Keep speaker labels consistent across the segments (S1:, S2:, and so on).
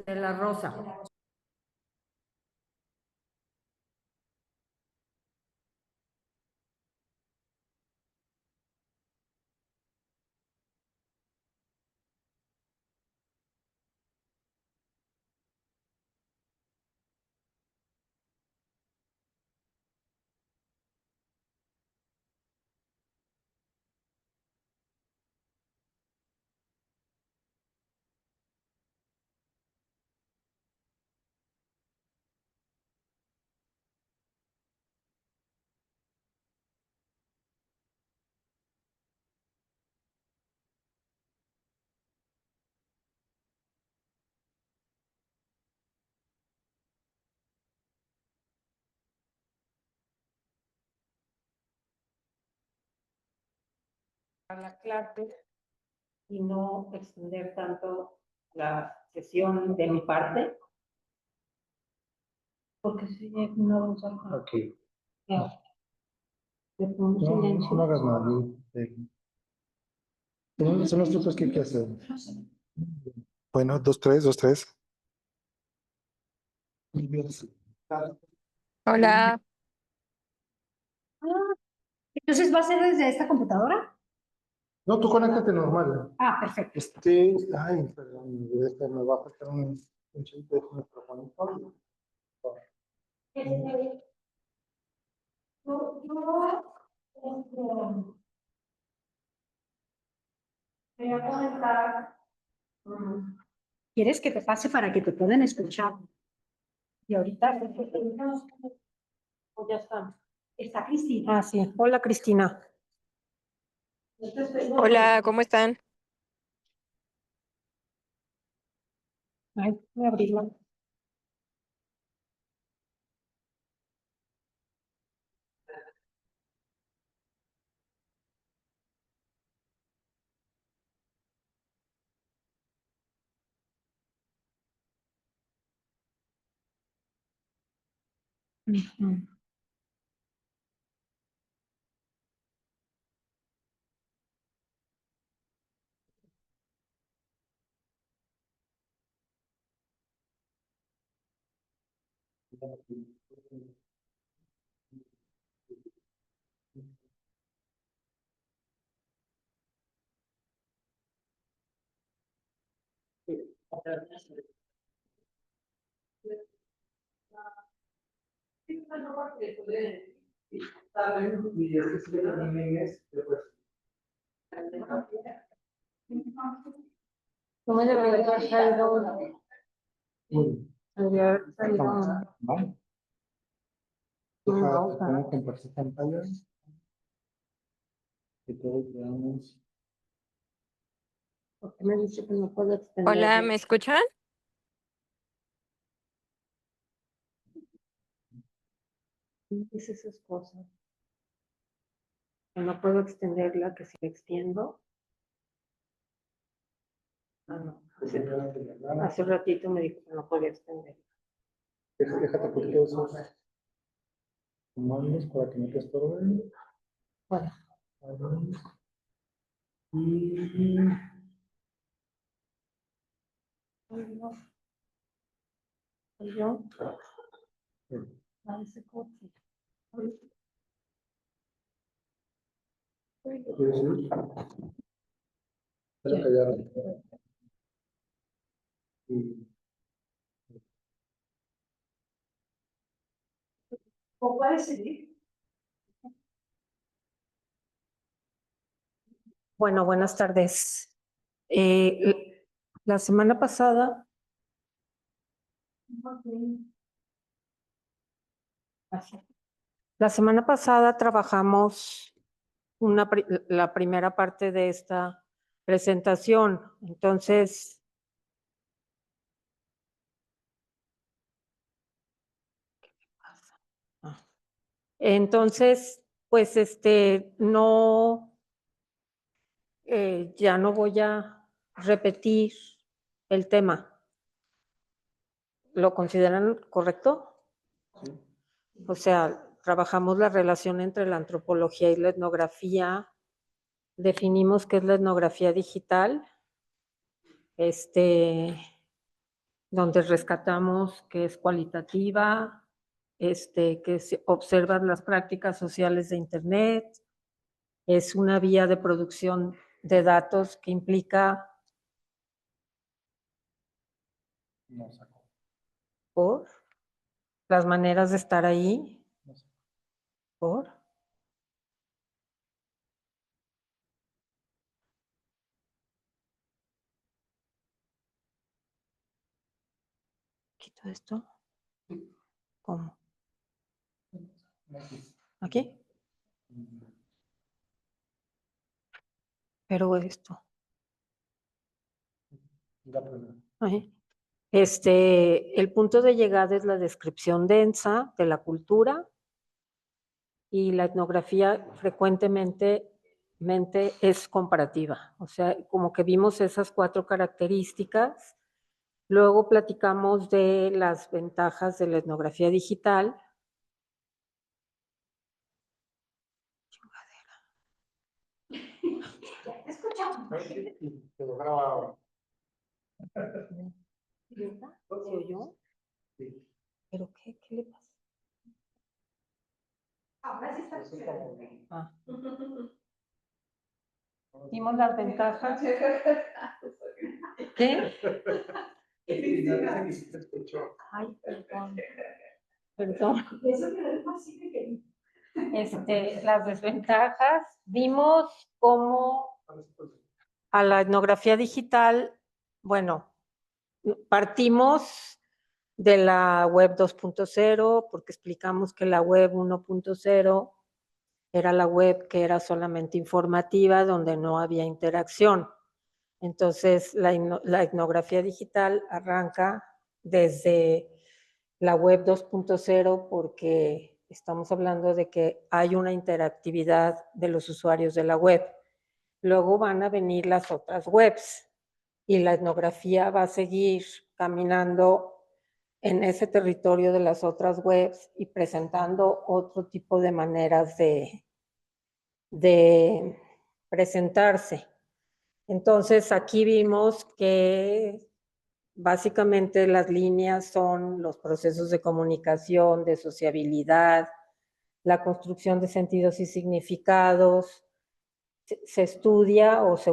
S1: De la Rosa. A la clase y no extender tanto la sesión de mi parte. Porque si no vamos a...
S2: Ok.
S1: Ya. Le pongo
S2: No,
S1: silencio.
S2: no hagas nada. Son los trucos que hay que hacer. Bueno, dos, tres, dos, tres.
S3: Hola,
S1: Entonces, ¿va a ser desde esta computadora?
S2: No, tú conéctate normal.
S1: Ah, perfecto.
S2: Ay, perdón, me va a faltar un chiste de micrófono.
S1: Voy a comentar. ¿Quieres que te pase para que te puedan escuchar? Y ahorita, o ya está. Está Cristina. Ah, sí. Hola, Cristina.
S3: hola, ¿cómo están?
S1: Ay, voy a abrirla. Ujú. ¿Cómo le voy a dejar
S2: Deja, pongo compartir pantalla. Que todos veamos.
S1: ¿Por qué me dice que no puedo extender?
S3: Hola, ¿me escuchan?
S1: Dice esas cosas. Que no puedo extenderla, que si la extiendo. Ah, no. Hace un ratito me dijo que no podía extender.
S2: Déjate porque esos comandos para que no te estorben.
S1: Bueno,
S2: Y
S1: ay, no. Soy yo. Ah, ese coche. Ay,
S2: ¿quieres ir? Espera que ya. Y
S1: ¿Cómo puede seguir? Bueno, buenas tardes. La semana pasada. La semana pasada trabajamos la primera parte de esta presentación. Entonces, pues no, ya no voy a repetir el tema. ¿Lo consideran correcto?
S2: sí.
S1: O sea, trabajamos la relación entre la antropología y la etnografía, definimos qué es la etnografía digital,
S4: donde rescatamos que es cualitativa, que se observan las prácticas sociales de Internet, es una vía de producción de datos que implica
S2: No sacó.
S4: por las maneras de estar ahí,
S2: No sacó.
S4: por quito esto, ¿cómo?
S2: Aquí.
S4: ¿Aquí? Pero esto,
S2: La primera.
S4: ahí. El punto de llegada es la descripción densa de la cultura y la etnografía frecuentemente es comparativa. O sea, como que vimos esas 4 características. Luego platicamos de las ventajas de la etnografía digital.
S2: Te lo graba ahora.
S4: ¿Se oyó?
S2: Sí.
S4: ¿Pero qué? ¿Qué le pasa?
S1: Ahora sí está
S2: Eso es como-
S4: Ah. Vimos las ventajas. ¿Qué?
S2: Nadie que sí te escuchó.
S4: Ay, perdón. Perdón.
S1: Eso que lo dejo así de que
S4: Las desventajas. Vimos cómo a la etnografía digital, bueno, partimos de la web 2.0 porque explicamos que la web 1.0 era la web que era solamente informativa, donde no había interacción. Entonces, la etnografía digital arranca desde la web 2.0 porque estamos hablando de que hay una interactividad de los usuarios de la web. Luego van a venir las otras webs y la etnografía va a seguir caminando en ese territorio de las otras webs y presentando otro tipo de maneras de presentarse. Entonces, aquí vimos que básicamente las líneas son los procesos de comunicación, de sociabilidad, la construcción de sentidos y significados. Se estudia o se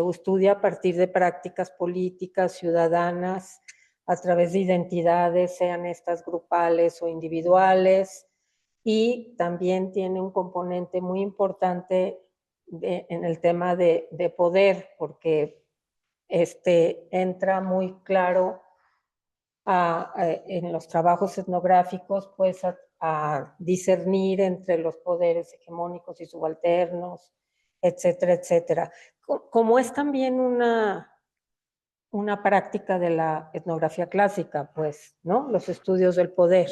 S4: estudia a partir de prácticas políticas, ciudadanas, a través de identidades, sean estas grupales o individuales, y también tiene un componente muy importante en el tema de poder, porque entra muy claro en los trabajos etnográficos, pues a discernir entre los poderes hegemónicos y subalternos, etcétera, etcétera. Como es también una práctica de la etnografía clásica, pues, ¿no? Los estudios del poder.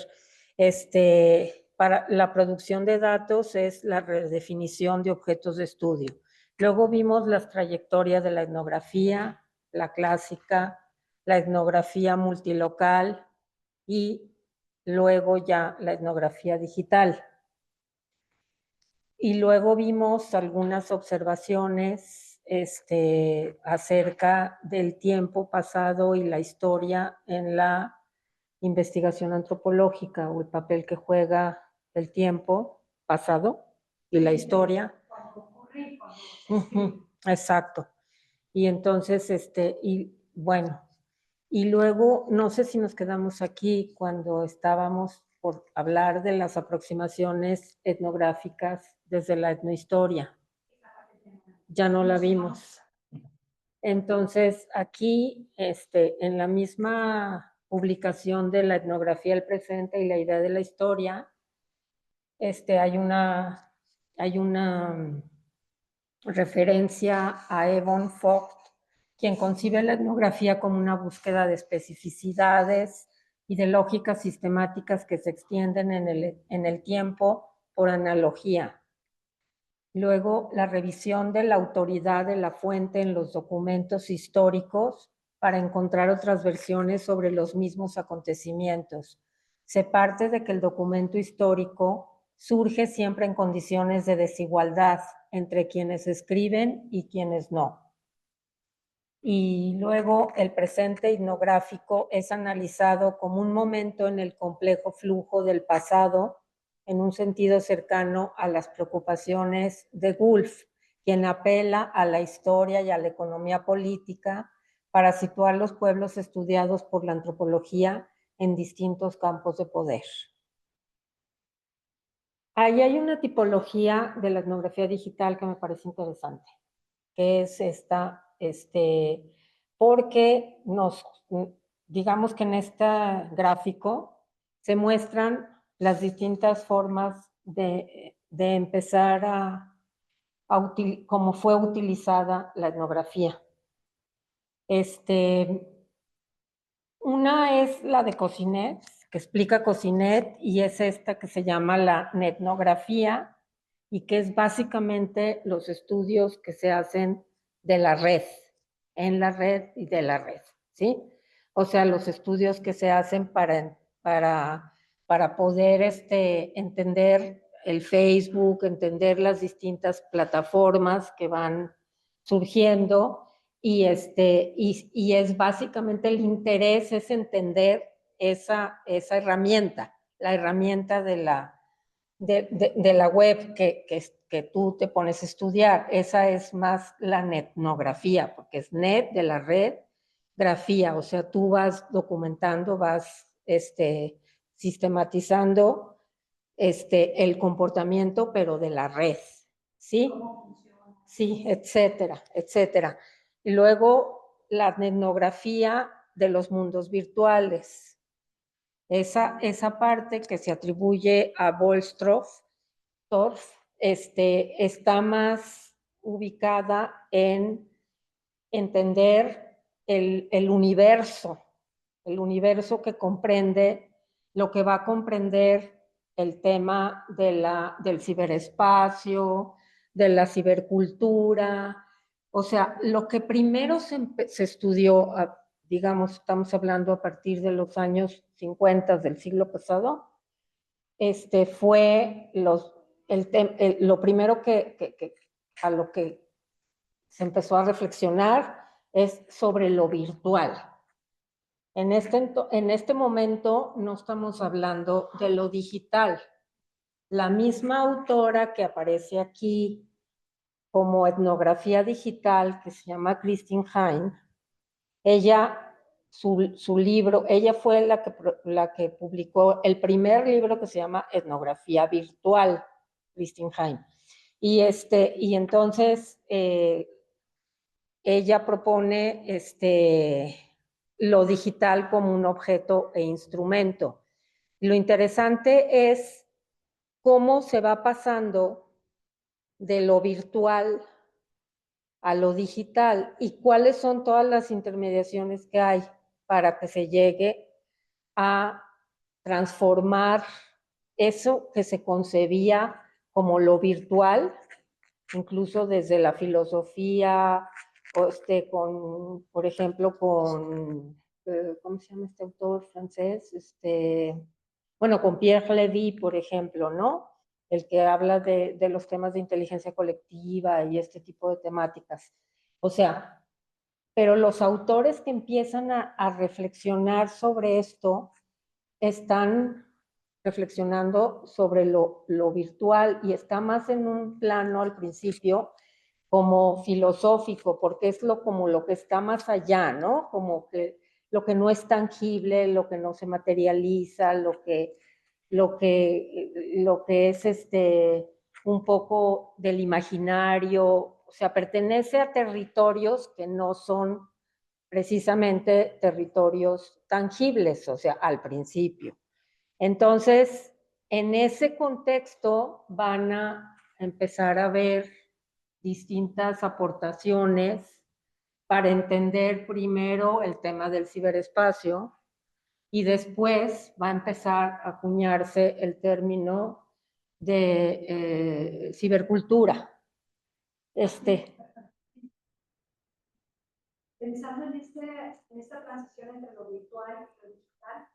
S4: Para la producción de datos es la redefinición de objetos de estudio. Luego vimos las trayectorias de la etnografía, la clásica, la etnografía multilocal y luego ya la etnografía digital. Y luego vimos algunas observaciones acerca del tiempo pasado y la historia en la investigación antropológica, o el papel que juega el tiempo pasado y la historia. Exacto. Y entonces, y bueno, y luego, no sé si nos quedamos aquí cuando estábamos por hablar de las aproximaciones etnográficas desde la etnohistoria. Ya no la vimos. Entonces, aquí, en la misma publicación de la etnografía del presente y la idea de la historia, hay una referencia a Evan Vogt, quien concibe la etnografía como una búsqueda de especificidades y de lógicas sistemáticas que se extienden en el tiempo por analogía. Luego, la revisión de la autoridad de la fuente en los documentos históricos para encontrar otras versiones sobre los mismos acontecimientos. Se parte de que el documento histórico surge siempre en condiciones de desigualdad entre quienes escriben y quienes no. y luego el presente etnográfico es analizado como un momento en el complejo flujo del pasado, en un sentido cercano a las preocupaciones de Woolf, quien apela a la historia y a la economía política para situar los pueblos estudiados por la antropología en distintos campos de poder. Ahí hay una tipología de la etnografía digital que me parece interesante, que es esta, porque digamos que en este gráfico se muestran las distintas formas de empezar cómo fue utilizada la etnografía. Una es la de Cosinet, que explica Cosinet, y es esta que se llama la etnografía, y que es básicamente los estudios que se hacen de la red, en la red y de la red, ¿sí? O sea, los estudios que se hacen para poder entender el Facebook, entender las distintas plataformas que van surgiendo, y es básicamente el interés es entender esa herramienta, la herramienta de la web que tú te pones a estudiar. Esa es más la netnografía, porque es net de la red, grafía, o sea, tú vas documentando, vas sistematizando el comportamiento, pero de la red, ¿sí? Sí, etcétera, etcétera. Y luego la etnografía de los mundos virtuales. Esa parte que se atribuye a Bollstorff, está más ubicada en entender el universo que comprende, lo que va a comprender el tema del ciberespacio, de la cibercultura. O sea, lo que primero se estudió, digamos, estamos hablando a partir de los años 50 del siglo pasado, fue lo primero a lo que se empezó a reflexionar es sobre lo virtual. En este momento no estamos hablando de lo digital. La misma autora que aparece aquí como etnografía digital, que se llama Christine Hein, su libro, ella fue la que publicó el primer libro que se llama Etnografía Virtual, Christine Hein. Y entonces ella propone lo digital como un objeto e instrumento. Lo interesante es cómo se va pasando de lo virtual a lo digital y cuáles son todas las intermediaciones que hay para que se llegue a transformar eso que se concebía como lo virtual, incluso desde la filosofía, por ejemplo, ¿cómo se llama este autor francés? Bueno, con Pierre Levy, por ejemplo, ¿no? El que habla de los temas de inteligencia colectiva y este tipo de temáticas. O sea, pero los autores que empiezan a reflexionar sobre esto están reflexionando sobre lo virtual y está más en un plano al principio como filosófico, porque es como lo que está más allá, ¿no? Como que lo que no es tangible, lo que no se materializa, lo que es un poco del imaginario, o sea, pertenece a territorios que no son precisamente territorios tangibles, o sea, al principio. Entonces, en ese contexto van a empezar a ver distintas aportaciones para entender primero el tema del ciberespacio y después va a empezar a acuñarse el término de cibercultura.
S1: Pensando en esta transición entre lo virtual y lo digital,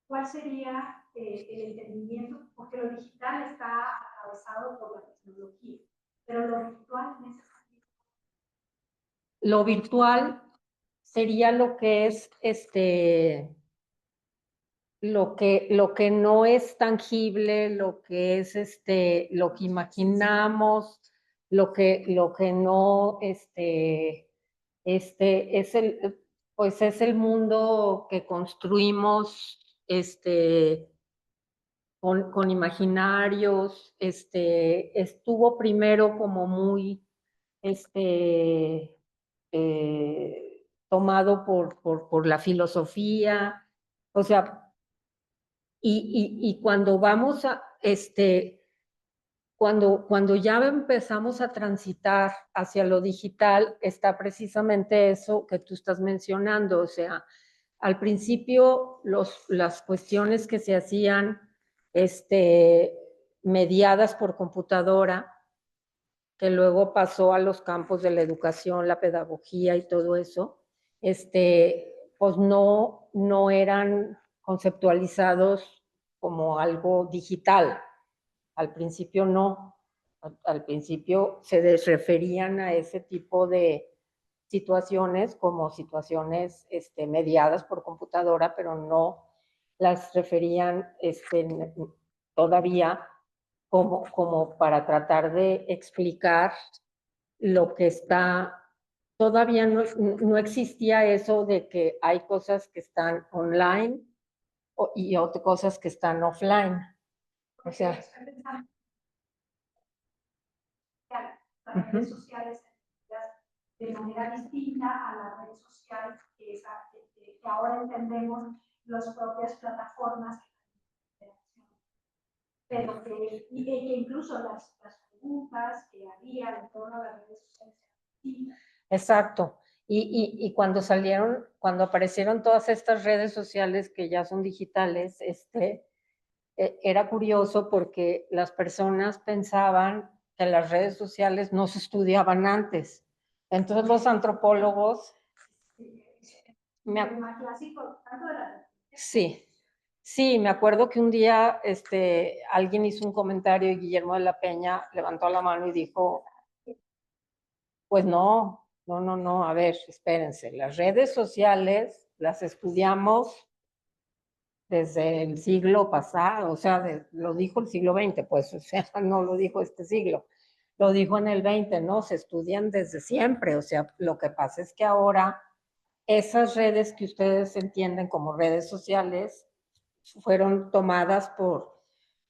S1: ¿cuál sería el entendimiento? Porque lo digital está atravesado por la tecnología, pero lo virtual en ese sentido.
S4: Lo virtual sería lo que es lo que no es tangible, lo que es lo que imaginamos, lo que no es pues es el mundo que construimos con imaginarios, estuvo primero como muy tomado por la filosofía, o sea, y cuando vamos a, cuando ya empezamos a transitar hacia lo digital, está precisamente eso que tú estás mencionando, o sea, al principio las cuestiones que se hacían mediadas por computadora, que luego pasó a los campos de la educación, la pedagogía y todo eso, pues no eran conceptualizados como algo digital. Al principio no. Al principio se referían a ese tipo de situaciones como situaciones mediadas por computadora, pero no las referían todavía como para tratar de explicar lo que está, todavía no existía eso de que hay cosas que están online y otras cosas que están offline. O sea,
S1: las redes sociales de manera distinta a la red social que ahora entendemos las propias plataformas, pero que incluso las preguntas que había en torno a las redes sociales.
S4: Exacto. Y cuando aparecieron todas estas redes sociales que ya son digitales, era curioso porque las personas pensaban que las redes sociales no se estudiaban antes. Entonces los antropólogos... Sí, sí, me acuerdo que un día alguien hizo un comentario y Guillermo de la Peña levantó la mano y dijo, pues no, a ver, espérense, las redes sociales las estudiamos desde el siglo pasado, o sea, lo dijo el siglo XX, pues, o sea, no lo dijo este siglo, lo dijo en el XX, no, se estudian desde siempre, o sea, lo que pasa es que ahora esas redes que ustedes entienden como redes sociales fueron tomadas por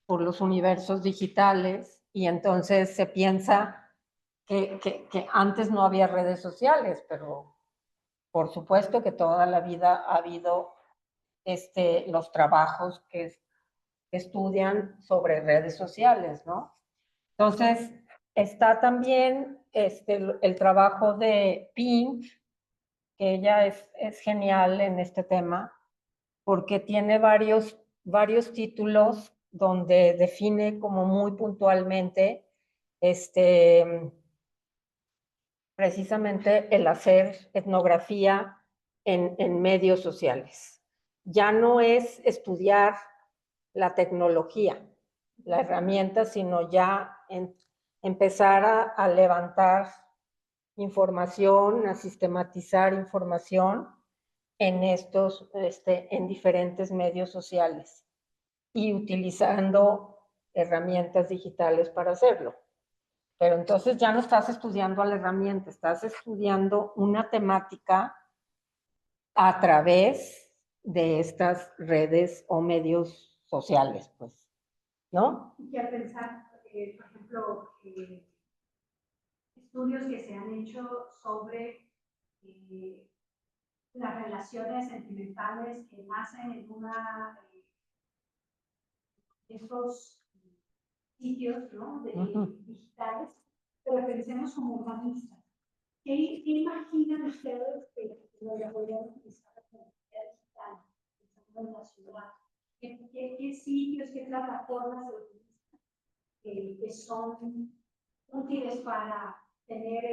S4: los universos digitales y entonces se piensa que antes no había redes sociales, pero por supuesto que toda la vida ha habido los trabajos que estudian sobre redes sociales, ¿no? Entonces, está también el trabajo de Pink, que ella es genial en este tema, porque tiene varios títulos donde define como muy puntualmente precisamente el hacer etnografía en medios sociales. Ya no es estudiar la tecnología, la herramienta, sino ya empezar a levantar información, a sistematizar información en diferentes medios sociales y utilizando herramientas digitales para hacerlo. Pero entonces ya no estás estudiando a la herramienta, estás estudiando una temática a través de estas redes o medios sociales, pues, ¿no?
S1: Y al pensar, por ejemplo, estudios que se han hecho sobre las relaciones sentimentales que nacen en estos sitios, ¿no? Digitales, pero pensemos como urbanistas. ¿Qué imaginan ustedes que lo podrían utilizar la tecnología digital pensando en la ciudad? ¿Qué sitios, qué plataformas se utilizan que son útiles para tener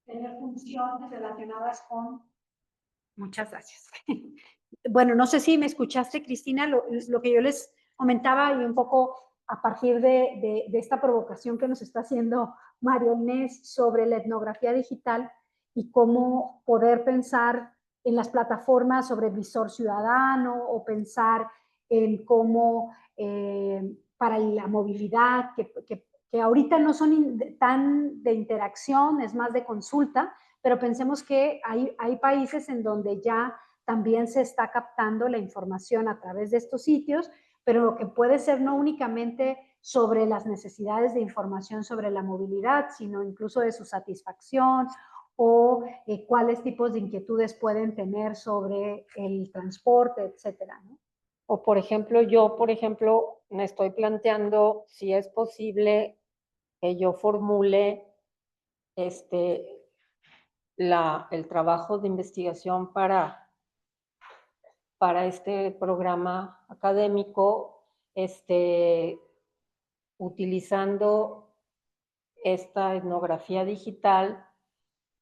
S1: tener funciones relacionadas con...
S5: Muchas gracias. Bueno, no sé si me escuchaste, Cristina, lo que yo les comentaba y un poco a partir de esta provocación que nos está haciendo María Inés sobre la etnografía digital y cómo poder pensar en las plataformas sobre visor ciudadano o pensar en cómo para la movilidad, que ahorita no son tan de interacción, es más de consulta, pero pensemos que hay países en donde ya también se está captando la información a través de estos sitios, pero que puede ser no únicamente sobre las necesidades de información sobre la movilidad, sino incluso de su satisfacción o cuáles tipos de inquietudes pueden tener sobre el transporte, etcétera, ¿no?
S4: O por ejemplo, yo, me estoy planteando si es posible que yo formule el trabajo de investigación para este programa académico, utilizando esta etnografía digital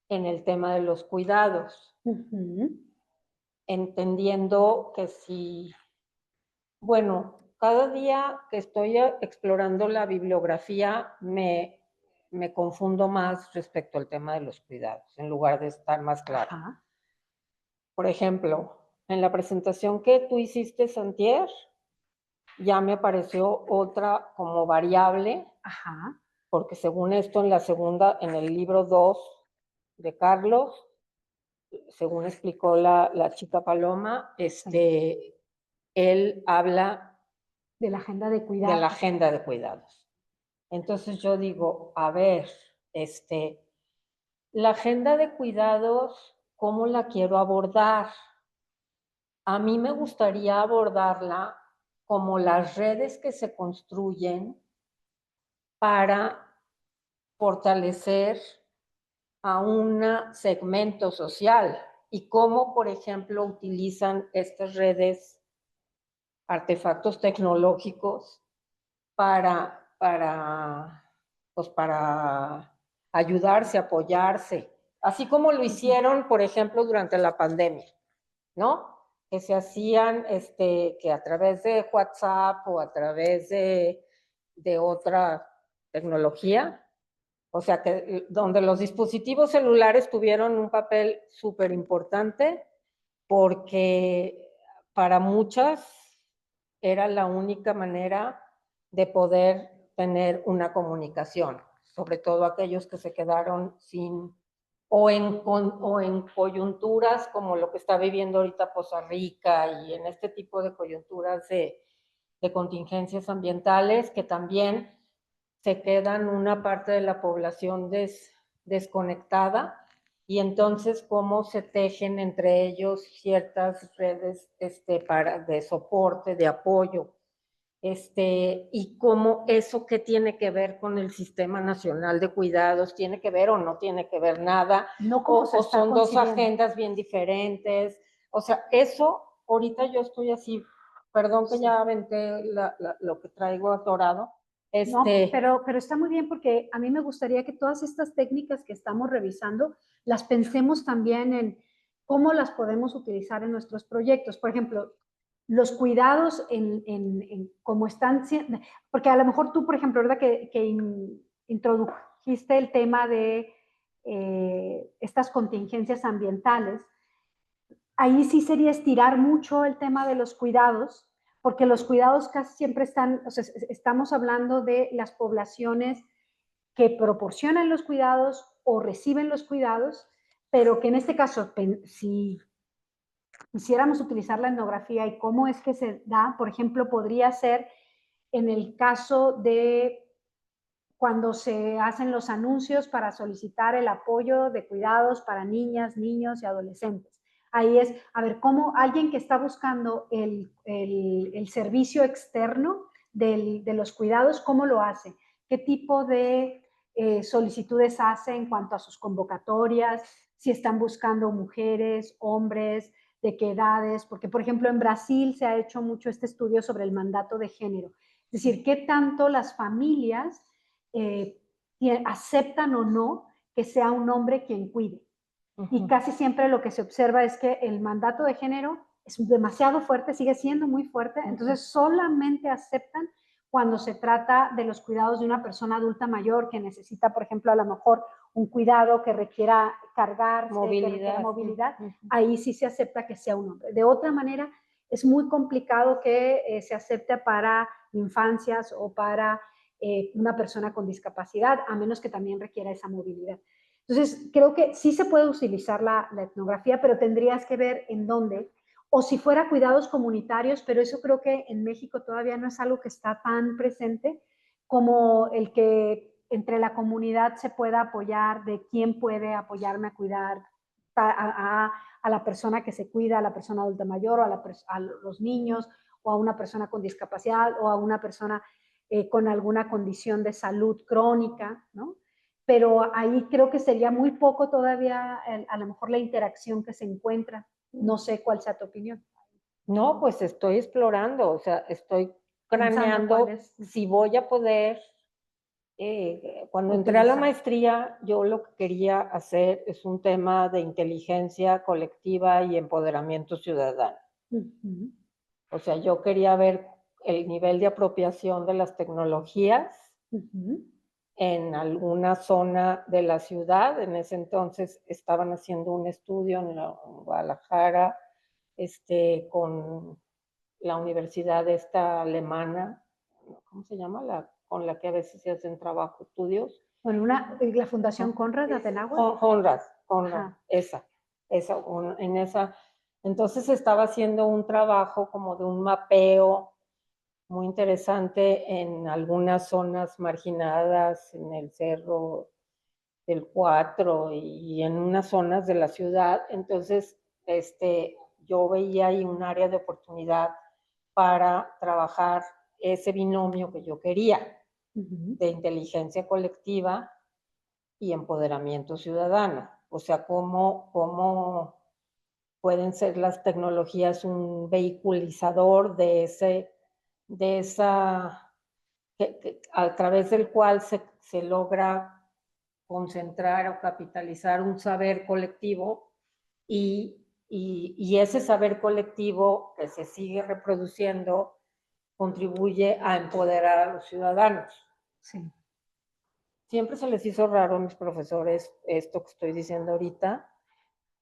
S4: en el tema de los cuidados, entendiendo que si, bueno, cada día que estoy explorando la bibliografía me confundo más respecto al tema de los cuidados, en lugar de estar más claro.
S5: Ajá.
S4: Por ejemplo, en la presentación que tú hiciste, Santier, ya me apareció otra como variable,
S5: Ajá.
S4: porque según esto en el libro 2 de Carlos, según explicó la chica Paloma, él habla
S5: De la agenda de
S4: de
S5: cuidados.
S4: la agenda de cuidados. Entonces yo digo, a ver, la agenda de cuidados, ¿cómo la quiero abordar? A mí me gustaría abordarla como las redes que se construyen para fortalecer a un segmento social y cómo, por ejemplo, utilizan estas redes artefactos tecnológicos pues para ayudarse, apoyarse, así como lo hicieron, por ejemplo, durante la pandemia, ¿no? Que se hacían, que a través de WhatsApp o a través de otra tecnología, o sea, que donde los dispositivos celulares tuvieron un papel súper importante porque para muchas era la única manera de poder tener una comunicación, sobre todo aquellos que se quedaron sin, o en coyunturas como lo que está viviendo ahorita Poza Rica y en este tipo de coyunturas de contingencias ambientales que también se quedan una parte de la población desconectada y entonces cómo se tejen entre ellos ciertas redes de soporte, de apoyo, y cómo eso qué tiene que ver con el Sistema Nacional de Cuidados, tiene que ver o no tiene que ver nada,
S5: No
S4: o son dos agendas bien diferentes, o sea, eso ahorita yo estoy así, perdón que ya aventé lo que traigo atorado.
S5: No, pero está muy bien porque a mí me gustaría que todas estas técnicas que estamos revisando las pensemos también en cómo las podemos utilizar en nuestros proyectos. Por ejemplo, los cuidados en cómo están, porque a lo mejor tú, por ejemplo, ¿verdad? Que introdujiste el tema de estas contingencias ambientales, ahí sí sería estirar mucho el tema de los cuidados, porque los cuidados casi siempre están, o sea, estamos hablando de las poblaciones que proporcionan los cuidados o reciben los cuidados, pero que en este caso, si quisiéramos utilizar la etnografía y cómo es que se da, por ejemplo, podría ser en el caso de cuando se hacen los anuncios para solicitar el apoyo de cuidados para niñas, niños y adolescentes. Ahí es, a ver, cómo alguien que está buscando el servicio externo de los cuidados, ¿cómo lo hace? ¿Qué tipo de solicitudes hace en cuanto a sus convocatorias? Si están buscando mujeres, hombres, de qué edades, porque por ejemplo en Brasil se ha hecho mucho este estudio sobre el mandato de género, es decir, qué tanto las familias aceptan o no que sea un hombre quien cuide. Y casi siempre lo que se observa es que el mandato de género es demasiado fuerte, sigue siendo muy fuerte, entonces solamente aceptan cuando se trata de los cuidados de una persona adulta mayor que necesita, por ejemplo, a lo mejor un cuidado que requiera cargarse, que requiera
S4: Movilidad.
S5: movilidad,
S4: Ujú.
S5: ahí sí se acepta que sea un hombre. De otra manera, es muy complicado que se acepte para infancias o para una persona con discapacidad, a menos que también requiera esa movilidad. Entonces, creo que sí se puede utilizar la etnografía, pero tendrías que ver en dónde, o si fuera cuidados comunitarios, pero eso creo que en México todavía no es algo que está tan presente como el que entre la comunidad se pueda apoyar, de quién puede apoyarme a cuidar a la persona que se cuida, a la persona adulta mayor, o a los niños, o a una persona con discapacidad, o a una persona con alguna condición de salud crónica, ¿no? Pero ahí creo que sería muy poco todavía, a lo mejor la interacción que se encuentra. No sé cuál sea tu opinión.
S4: No, pues estoy explorando, o sea, estoy
S5: Pensando
S4: craneando
S5: cuál es.
S4: si voy a poder. Cuando entré a la
S5: Utilizar.
S4: maestría, yo lo que quería hacer es un tema de inteligencia colectiva y empoderamiento ciudadano.
S5: Ujú.
S4: O sea, yo quería ver el nivel de apropiación de las tecnologías
S5: Ujú.
S4: en alguna zona de la ciudad. En ese entonces estaban haciendo un estudio en Guadalajara, con la universidad esta alemana, ¿cómo se llama? Con la que a veces se hacen trabajo, estudios.
S5: Bueno, la Fundación Conrad de Adenauer.
S4: Conrad,
S5: Ajá.
S4: esa, en esa. Entonces estaba haciendo un trabajo como de un mapeo muy interesante en algunas zonas marginadas, en el Cerro del Cuatro y en unas zonas de la ciudad. Entonces, yo veía ahí un área de oportunidad para trabajar ese binomio que yo quería,
S5: Ujú.
S4: de inteligencia colectiva y empoderamiento ciudadano. O sea, cómo pueden ser las tecnologías un vehiculizador de esa, a través del cual se logra concentrar o capitalizar un saber colectivo y ese saber colectivo que se sigue reproduciendo contribuye a empoderar a los ciudadanos.
S5: Sí.
S4: Siempre se les hizo raro a mis profesores esto que estoy diciendo ahorita,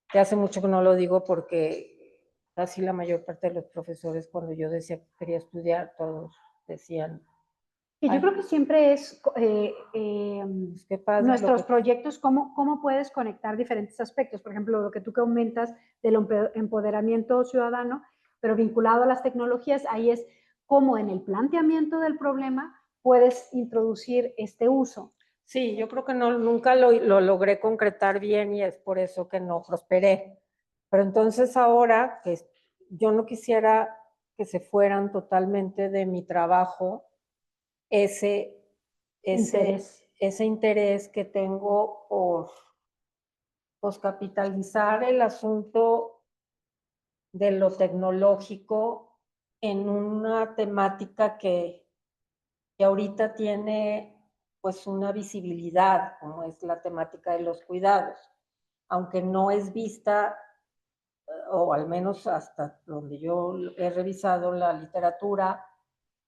S4: que hace mucho que no lo digo porque casi la mayor parte de los profesores cuando yo decía que quería estudiar, todos decían,
S5: Y yo
S4: ay,
S5: creo que siempre es
S4: pues qué padre lo
S5: nuestros
S4: que...
S5: proyectos, cómo puedes conectar diferentes aspectos. Por ejemplo, lo que tú comentas del empoderamiento ciudadano, pero vinculado a las tecnologías, ahí es cómo en el planteamiento del problema puedes introducir este uso.
S4: Sí, yo creo que nunca lo logré concretar bien y es por eso que no prosperé. Pero entonces ahora que yo no quisiera que se fueran totalmente de mi trabajo ese interés que tengo por pues, capitalizar el asunto de lo tecnológico en una temática que ahorita tiene pues una visibilidad, como es la temática de los cuidados, aunque no es vista, o al menos hasta donde yo he revisado la literatura,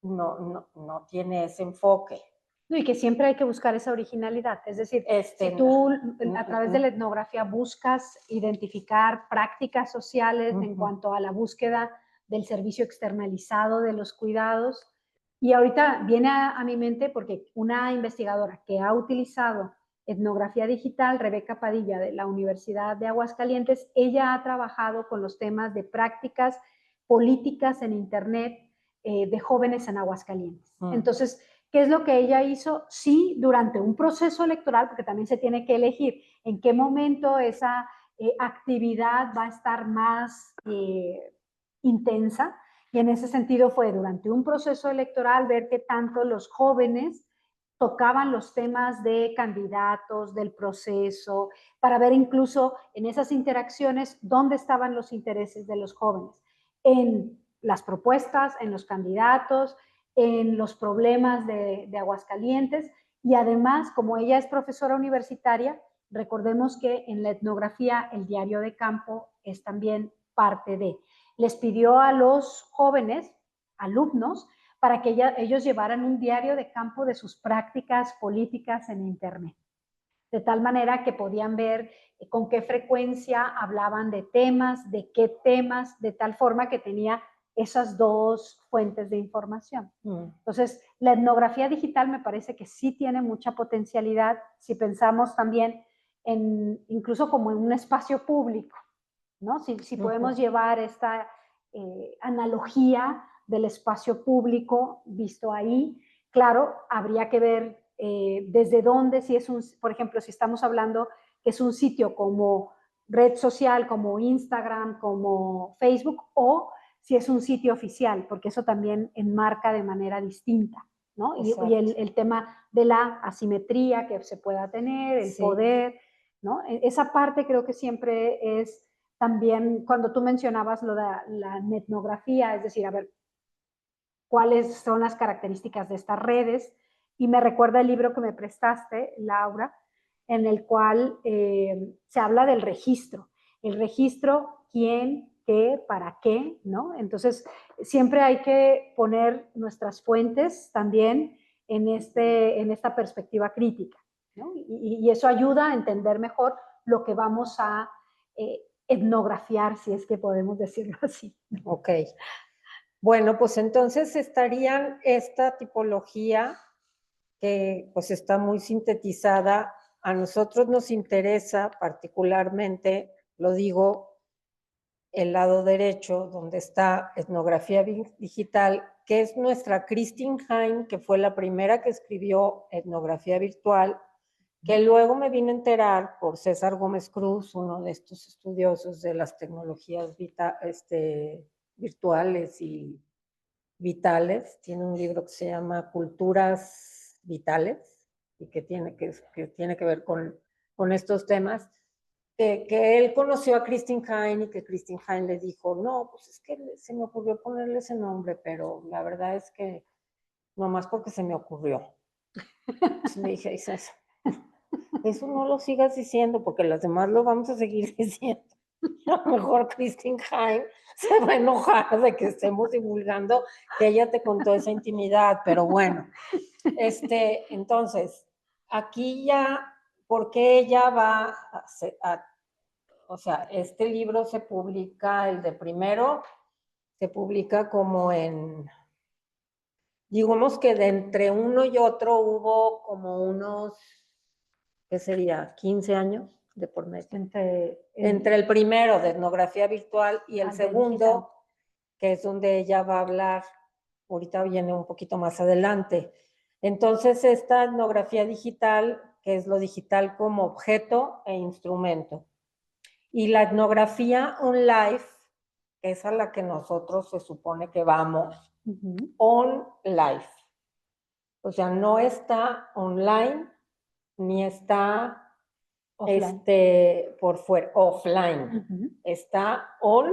S4: no tiene ese enfoque.
S5: No, y que siempre hay que buscar esa originalidad. Es decir, si tú a través de la etnografía buscas identificar prácticas sociales en cuanto a la búsqueda del servicio externalizado de los cuidados, y ahorita viene a mi mente porque una investigadora que ha utilizado etnografía digital, Rebeca Padilla, de la Universidad de Aguascalientes, ella ha trabajado con los temas de prácticas políticas en Internet de jóvenes en Aguascalientes. Entonces, ¿qué es lo que ella hizo? Sí, durante un proceso electoral, porque también se tiene que elegir en qué momento esa actividad va a estar más intensa. Y en ese sentido fue durante un proceso electoral ver qué tanto los jóvenes tocaban los temas de candidatos, del proceso, para ver incluso en esas interacciones dónde estaban los intereses de los jóvenes, en las propuestas, en los candidatos, en los problemas de Aguascalientes y además, como ella es profesora universitaria, recordemos que en la etnografía el diario de campo es también parte de. Les pidió a los jóvenes, alumnos, para que ellos llevaran un diario de campo de sus prácticas políticas en Internet. de tal manera que podían ver con qué frecuencia hablaban de temas, de qué temas, de tal forma que tenía esas dos fuentes de información. Entonces, la etnografía digital me parece que sí tiene mucha potencialidad si pensamos también en, incluso como en un espacio público, ¿no? Si podemos llevar esta analogía del espacio público visto ahí, claro, habría que ver desde dónde, si es un, por ejemplo, si estamos hablando que es un sitio como red social, como Instagram, como Facebook, o si es un sitio oficial, porque eso también enmarca de manera distinta, ¿no? Y el tema de la asimetría que se pueda tener, el poder, ¿no? Esa parte creo que siempre es también, cuando tú mencionabas lo de la etnografía, es decir, a ver, cuáles son las características de estas redes, y me recuerda el libro que me prestaste, Laura, en el cual se habla del registro. El registro, quién, qué, para qué, ¿no? Entonces, siempre hay que poner nuestras fuentes también en esta perspectiva crítica, ¿no? Y eso ayuda a entender mejor lo que vamos a etnografiar, si es que podemos decirlo así.
S4: Ok. Bueno, pues entonces estarían esta tipología que pues está muy sintetizada. A nosotros nos interesa particularmente, lo digo, el lado derecho, donde está etnografía digital, que es nuestra Christine Hein, que fue la primera que escribió etnografía virtual, que luego me vine a enterar por César Gómez Cruz, uno de estos estudiosos de las tecnologías virtuales y vitales. Tiene un libro que se llama Culturas Vitales y que tiene que ver con estos temas. Que él conoció a Christine Hein y que Christine Hein le dijo, no, pues es que se me ocurrió ponerle ese nombre, pero la verdad es que nomás porque se me ocurrió. Entonces le dije, eso no lo sigas diciendo porque las demás lo vamos a seguir diciendo. A lo mejor Christine Hein se va a enojar de que estemos divulgando que ella te contó esa intimidad, pero bueno, entonces, aquí ya, ¿por qué ella va o sea, este libro se publica, el de primero, se publica como digamos que de entre uno y otro hubo como unos, ¿qué sería? 15 años de por medio. Entre el primero de etnografía virtual y el segundo, que es donde ella va a hablar, ahorita viene un poquito más adelante. Entonces, esta etnografía digital, que es lo digital como objeto e instrumento. Y la etnografía on live, que es a la que nosotros se supone que vamos, on live. O sea, no está online, ni está por fuera, offline. Está on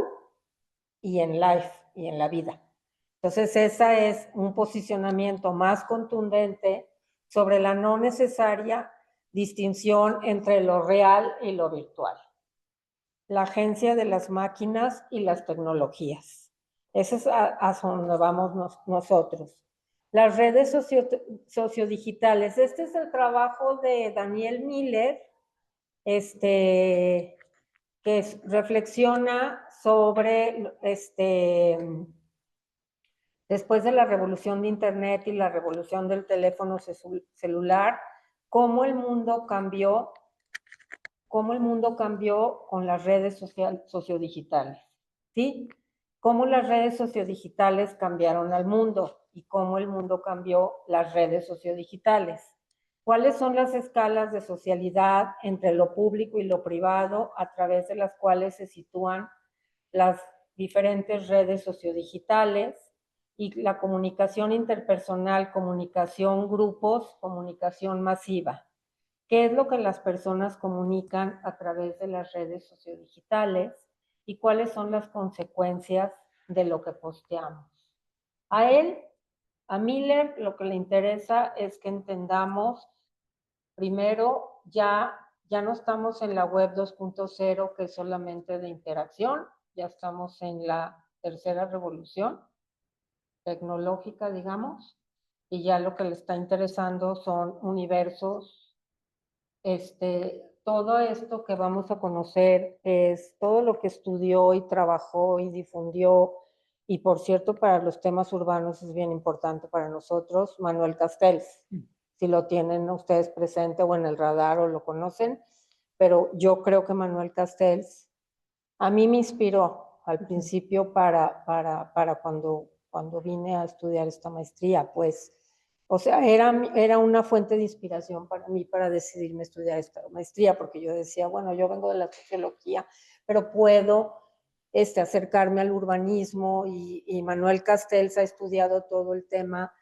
S4: y en live, y en la vida. Entonces, ese es un posicionamiento más contundente sobre la no necesaria distinción entre lo real y lo virtual. La agencia de las máquinas y las tecnologías. Ese es a donde vamos nosotros. Las redes sociodigitales. Este es el trabajo de Daniel Miller, que reflexiona sobre después de la revolución de Internet y la revolución del teléfono celular, cómo el mundo cambió con las redes sociodigitales, ¿sí? Cómo las redes sociodigitales cambiaron al mundo y cómo el mundo cambió las redes sociodigitales. ¿Cuáles son las escalas de socialidad entre lo público y lo privado a través de las cuales se sitúan las diferentes redes sociodigitales y la comunicación interpersonal, comunicación grupos, comunicación masiva? ¿Qué es lo que las personas comunican a través de las redes sociodigitales y cuáles son las consecuencias de lo que posteamos? A Miller, lo que le interesa es que entendamos, primero, ya no estamos en la web 2.0, que es solamente de interacción, ya estamos en la tercera revolución tecnológica, digamos, y ya lo que le está interesando son universos todo esto que vamos a conocer es todo lo que estudió y trabajó y difundió, y por cierto, para los temas urbanos es bien importante para nosotros, Manuel Castells. Si lo tienen ustedes presente o en el radar o lo conocen, pero yo creo que Manuel Castells a mí me inspiró al principio para cuando vine a estudiar esta maestría, pues, o sea, era una fuente de inspiración para mí para decidirme estudiar esta maestría, porque yo decía, bueno, yo vengo de la sociología, pero puedo acercarme al urbanismo, y Manuel Castells ha estudiado todo el tema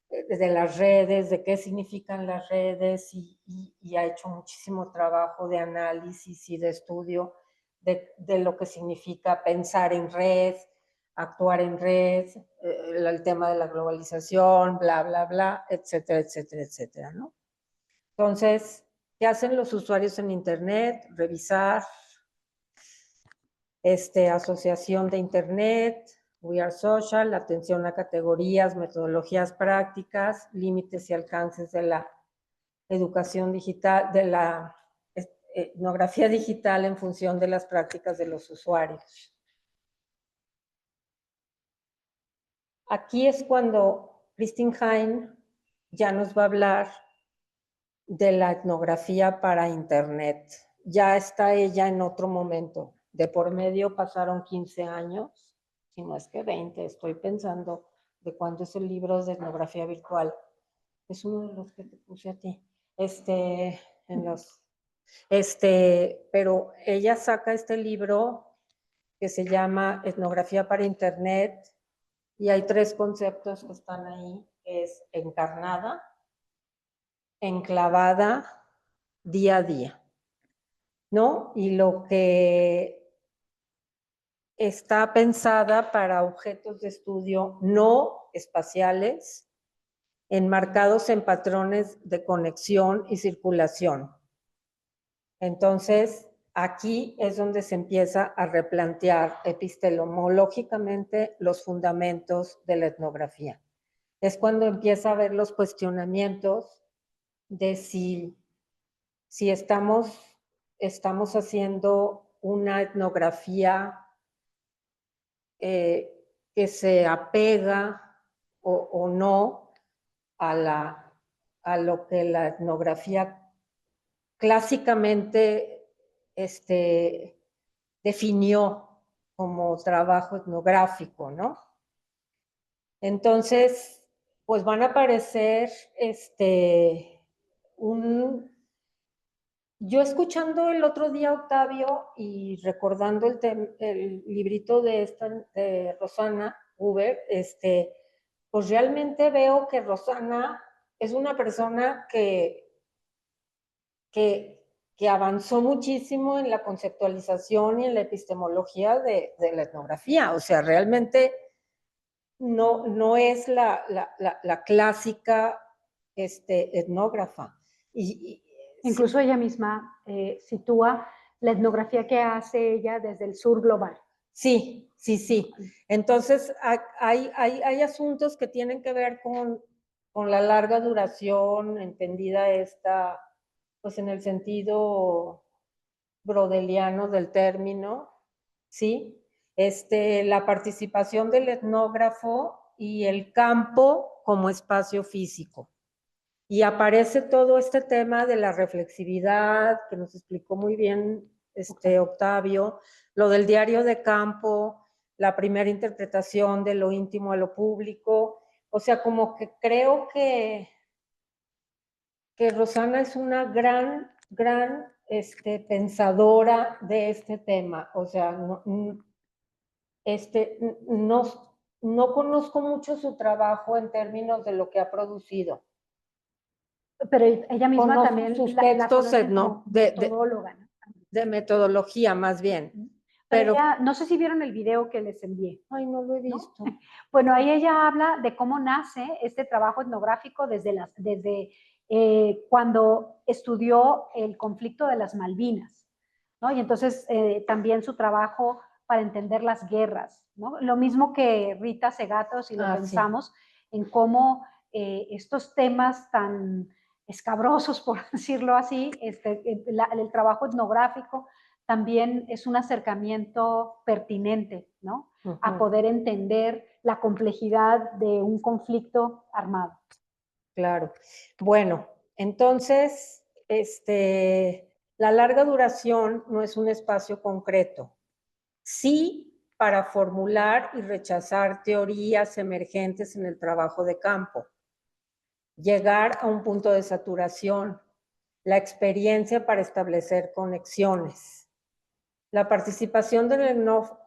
S4: de las redes, de qué significan las redes, y ha hecho muchísimo trabajo de análisis y de estudio de lo que significa pensar en red, actuar en red, el tema de la globalización, bla, bla, bla, etcétera, etcétera, etcétera, ¿no? Entonces, ¿qué hacen los usuarios en Internet? Revisar, asociación de Internet, We Are Social, atención a categorías, metodologías prácticas, límites y alcances de la educación digital, de la etnografía digital en función de las prácticas de los usuarios. Aquí es cuando Christine Hein ya nos va a hablar de la etnografía para Internet. Ya está ella en otro momento. De por medio pasaron 15 años, si no es que 20, estoy pensando de cuándo es el libro de etnografía virtual. Es uno de los que te puse a ti. Pero ella saca este libro que se llama Etnografía para Internet, y hay 3 conceptos que están ahí, que es encarnada, enclavada, día a día, ¿no? Y lo que está pensada para objetos de estudio no espaciales, enmarcados en patrones de conexión y circulación. Entonces, aquí es donde se empieza a replantear epistemológicamente los fundamentos de la etnografía. Es cuando empieza a haber los cuestionamientos de si estamos haciendo una etnografía que se apega o no a lo que la etnografía clásicamente definió como trabajo etnográfico, ¿no? Entonces, pues van a aparecer yo escuchando el otro día Octavio y recordando el librito de Rosana Huber, pues realmente veo que Rosana es una persona que avanzó muchísimo en la conceptualización y en la epistemología de la etnografía. O sea, realmente no es la clásica etnógrafa.
S5: Incluso ella misma sitúa la etnografía que hace ella desde el sur global.
S4: Sí. Entonces, hay asuntos que tienen que ver con la larga duración, entendida pues en el sentido brodeliano del término, ¿sí? La participación del etnógrafo y el campo como espacio físico. Y aparece todo este tema de la reflexividad, que nos explicó muy bien Octavio, lo del diario de campo, la primera interpretación de lo íntimo a lo público. O sea, como que creo que Rosana es una gran pensadora de este tema. O sea, no conozco mucho su trabajo en términos de lo que ha producido.
S5: Pero ella misma
S4: conozco
S5: también
S4: sus
S5: la
S4: textos
S5: conoce como metodóloga, ¿no?
S4: De metodología, más bien.
S5: Pero ella, no sé si vieron el video que les envié.
S4: Ay, no lo he visto.
S5: ¿No? Bueno, ahí ella habla de cómo nace este trabajo etnográfico desde cuando estudió el conflicto de las Malvinas, ¿no? Y entonces también su trabajo para entender las guerras, ¿no? Lo mismo que Rita Segato, si lo pensamos, sí, en cómo estos temas tan escabrosos, por decirlo así, el trabajo etnográfico también es un acercamiento pertinente, ¿no? A poder entender la complejidad de un conflicto armado.
S4: Claro. Bueno, entonces, la larga duración no es un espacio concreto. Sí, para formular y rechazar teorías emergentes en el trabajo de campo. Llegar a un punto de saturación. La experiencia para establecer conexiones. La participación del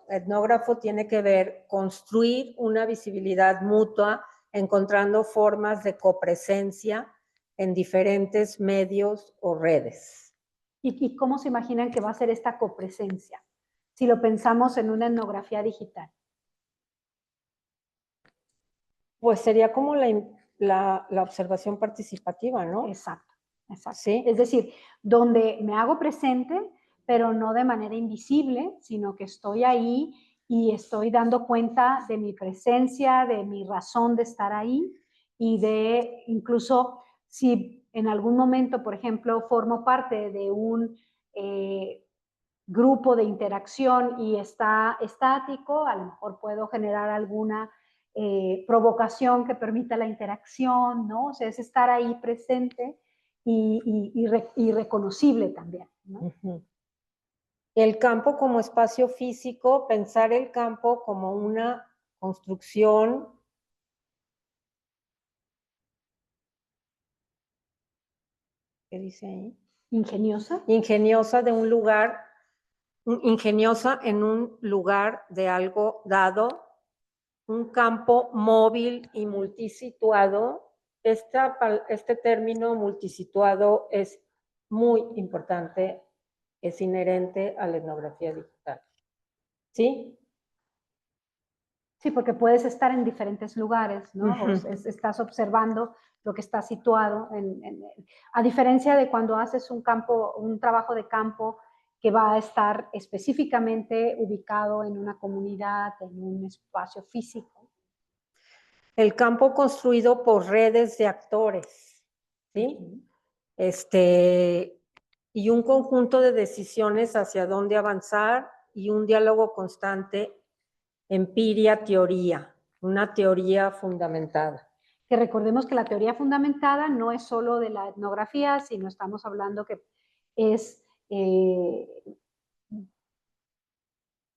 S4: etnógrafo tiene que ver construir una visibilidad mutua, encontrando formas de copresencia en diferentes medios o redes.
S5: ¿Y cómo se imaginan que va a ser esta copresencia? Si lo pensamos en una etnografía digital.
S4: Pues sería como la observación participativa, ¿no?
S5: Exacto, exacto.
S4: ¿Sí?
S5: Es decir, donde me hago presente, pero no de manera invisible, sino que estoy ahí y estoy dando cuenta de mi presencia, de mi razón de estar ahí y de incluso si en algún momento, por ejemplo, formo parte de un grupo de interacción y está estático, a lo mejor puedo generar alguna provocación que permita la interacción, ¿no? O sea, es estar ahí presente y reconocible también, ¿no?
S4: El campo como espacio físico, pensar el campo como una construcción ¿qué dice ahí?
S5: Ingeniosa.
S4: Ingeniosa de un lugar, ingeniosa en un lugar de algo dado, un campo móvil y multisituado. Este término multisituado es muy importante, es inherente a la etnografía digital. ¿Sí?
S5: Sí, porque puedes estar en diferentes lugares, ¿no?
S4: Ujú.
S5: Estás observando lo que está situado. A diferencia de cuando haces un trabajo de campo que va a estar específicamente ubicado en una comunidad, en un espacio físico.
S4: El campo construido por redes de actores, ¿sí? Y un conjunto de decisiones hacia dónde avanzar y un diálogo constante, empiria, teoría, una teoría fundamentada.
S5: Que recordemos que la teoría fundamentada no es solo de la etnografía, sino estamos hablando que es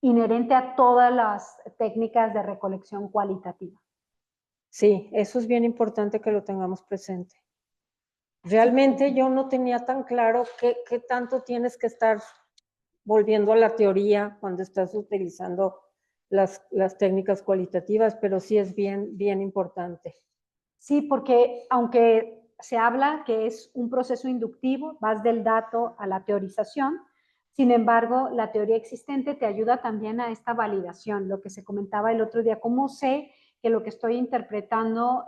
S5: inherente a todas las técnicas de recolección cualitativa.
S4: Sí, eso es bien importante que lo tengamos presente. Realmente yo no tenía tan claro qué tanto tienes que estar volviendo a la teoría cuando estás utilizando las técnicas cualitativas, pero sí es bien importante.
S5: Sí, porque aunque se habla que es un proceso inductivo, vas del dato a la teorización, sin embargo, la teoría existente te ayuda también a esta validación, lo que se comentaba el otro día, cómo sé que lo que estoy interpretando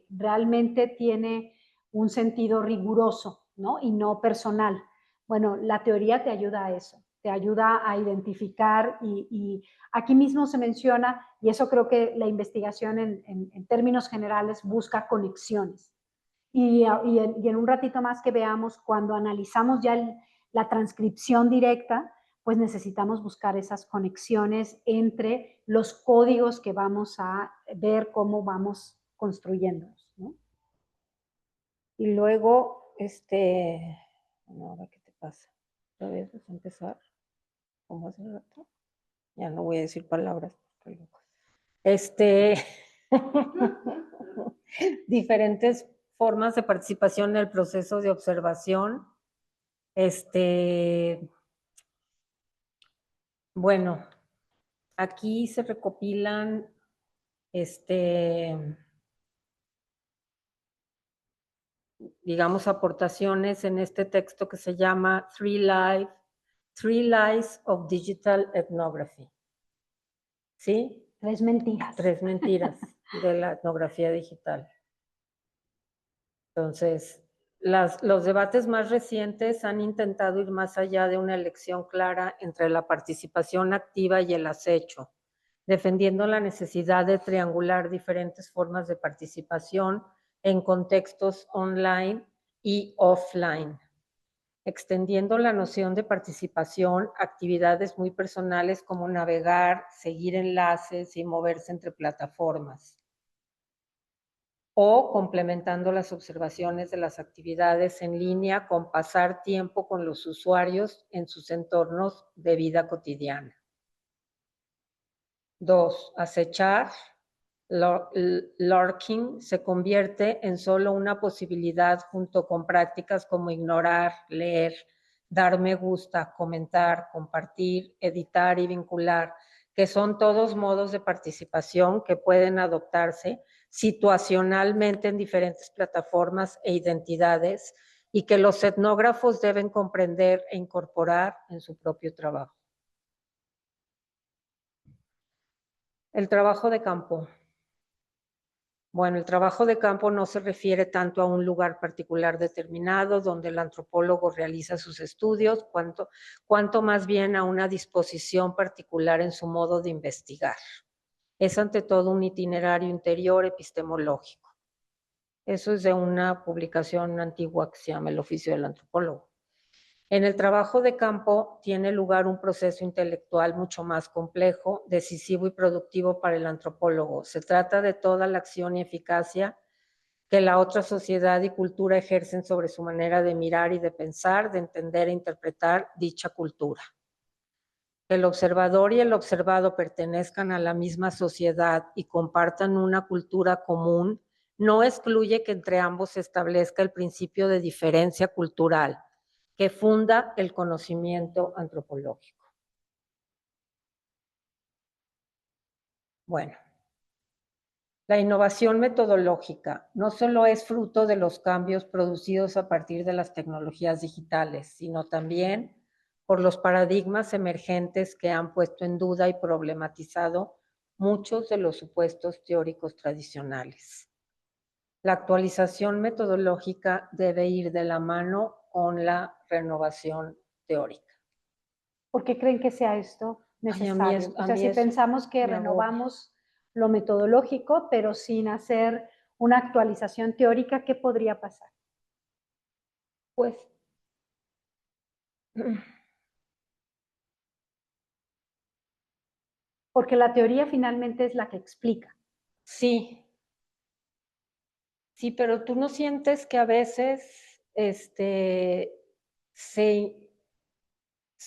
S5: realmente tiene un sentido riguroso, ¿no? Y no personal. Bueno, la teoría te ayuda a eso, te ayuda a identificar y aquí mismo se menciona, y eso creo que la investigación en términos generales busca conexiones. Y en un ratito más que veamos, cuando analizamos ya la transcripción directa, pues necesitamos buscar esas conexiones entre los códigos que vamos a ver cómo vamos construyéndolos, ¿no?
S4: Y luego, bueno, ahora qué te pasa. ¿Otra vez vas a empezar? ¿Cómo hace rato? Ya no voy a decir palabras. Diferentes formas de participación en el proceso de observación. Bueno, aquí se recopilan digamos, aportaciones en este texto que se llama Three Lies of Digital Ethnography. ¿Sí?
S5: 3 mentiras.
S4: 3 mentiras de la etnografía digital. Entonces, los debates más recientes han intentado ir más allá de una elección clara entre la participación activa y el acecho, defendiendo la necesidad de triangular diferentes formas de participación en contextos online y offline, extendiendo la noción de participación a actividades muy personales como navegar, seguir enlaces y moverse entre plataformas, o complementando las observaciones de las actividades en línea con pasar tiempo con los usuarios en sus entornos de vida cotidiana. 2. Acechar. Lurking se convierte en solo una posibilidad junto con prácticas como ignorar, leer, dar me gusta, comentar, compartir, editar y vincular, que son todos modos de participación que pueden adoptarse situacionalmente en diferentes plataformas e identidades y que los etnógrafos deben comprender e incorporar en su propio trabajo. El trabajo de campo. Bueno, el trabajo de campo no se refiere tanto a un lugar particular determinado donde el antropólogo realiza sus estudios, cuanto más bien a una disposición particular en su modo de investigar. Es ante todo un itinerario interior epistemológico. Eso es de una publicación antigua que se llama El oficio del antropólogo. En el trabajo de campo tiene lugar un proceso intelectual mucho más complejo, decisivo y productivo para el antropólogo. Se trata de toda la acción y eficacia que la otra sociedad y cultura ejercen sobre su manera de mirar y de pensar, de entender e interpretar dicha cultura. Que el observador y el observado pertenezcan a la misma sociedad y compartan una cultura común no excluye que entre ambos se establezca el principio de diferencia cultural que funda el conocimiento antropológico. Bueno, la innovación metodológica no solo es fruto de los cambios producidos a partir de las tecnologías digitales, sino también por los paradigmas emergentes que han puesto en duda y problematizado muchos de los supuestos teóricos tradicionales. La actualización metodológica debe ir de la mano con la renovación teórica.
S5: ¿Por qué creen que sea esto necesario? O sea, si
S4: eso
S5: pensamos que
S4: me agobia.
S5: renovamos lo metodológico, pero sin hacer una actualización teórica, ¿qué podría pasar?
S4: Pues,
S5: Porque la teoría finalmente es la que explica.
S4: sí, pero tú no sientes que a veces se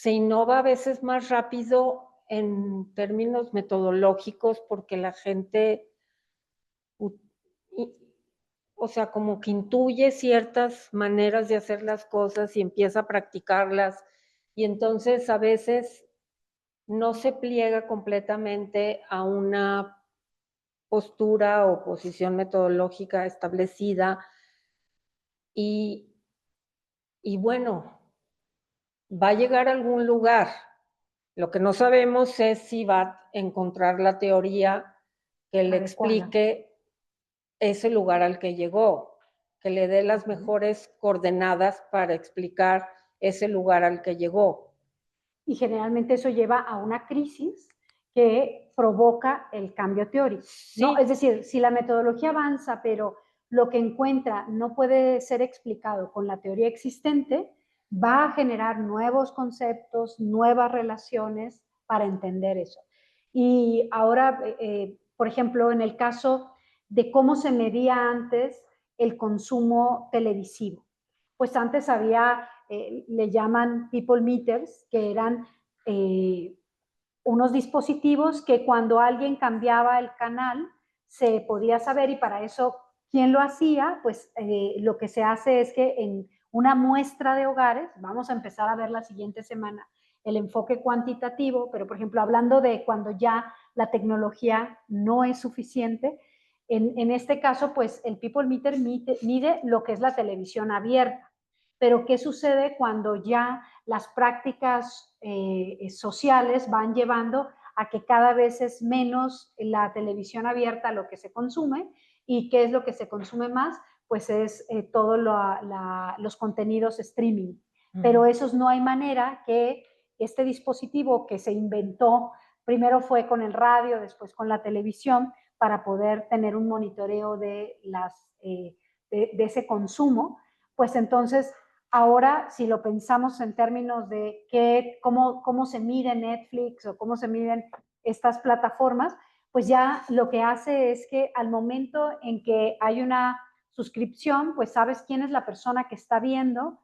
S4: innova a veces más rápido en términos metodológicos porque la gente, o sea, como que intuye ciertas maneras de hacer las cosas y empieza a practicarlas y entonces a veces no se pliega completamente a una postura o posición metodológica establecida y bueno, va a llegar a algún lugar. Lo que no sabemos es si va a encontrar la teoría que le explique ese lugar al que llegó, que le dé las mejores coordenadas para explicar ese lugar al que llegó.
S5: Y generalmente eso lleva a una crisis que provoca el cambio teórico, ¿no?
S4: Sí.
S5: Es decir, si la metodología avanza, pero lo que encuentra no puede ser explicado con la teoría existente, va a generar nuevos conceptos, nuevas relaciones para entender eso. Y ahora, por ejemplo, en el caso de cómo se medía antes el consumo televisivo, pues antes había, le llaman people meters, que eran unos dispositivos que cuando alguien cambiaba el canal se podía saber, y para eso, ¿quién lo hacía? Pues lo que se hace es que en una muestra de hogares, vamos a empezar a ver la siguiente semana el enfoque cuantitativo, pero por ejemplo, hablando de cuando ya la tecnología no es suficiente, en este caso, pues el people meter mide lo que es la televisión abierta. Pero ¿qué sucede cuando ya las prácticas sociales van llevando a que cada vez es menos la televisión abierta lo que se consume? ¿Y qué es lo que se consume más? Pues es todos los contenidos streaming. Pero esos no hay manera que este dispositivo que se inventó, primero fue con el radio, después con la televisión, para poder tener un monitoreo de ese consumo, pues entonces ahora si lo pensamos en términos de cómo se mide Netflix o cómo se miden estas plataformas, pues ya lo que hace es que al momento en que hay una suscripción, pues sabes quién es la persona que está viendo,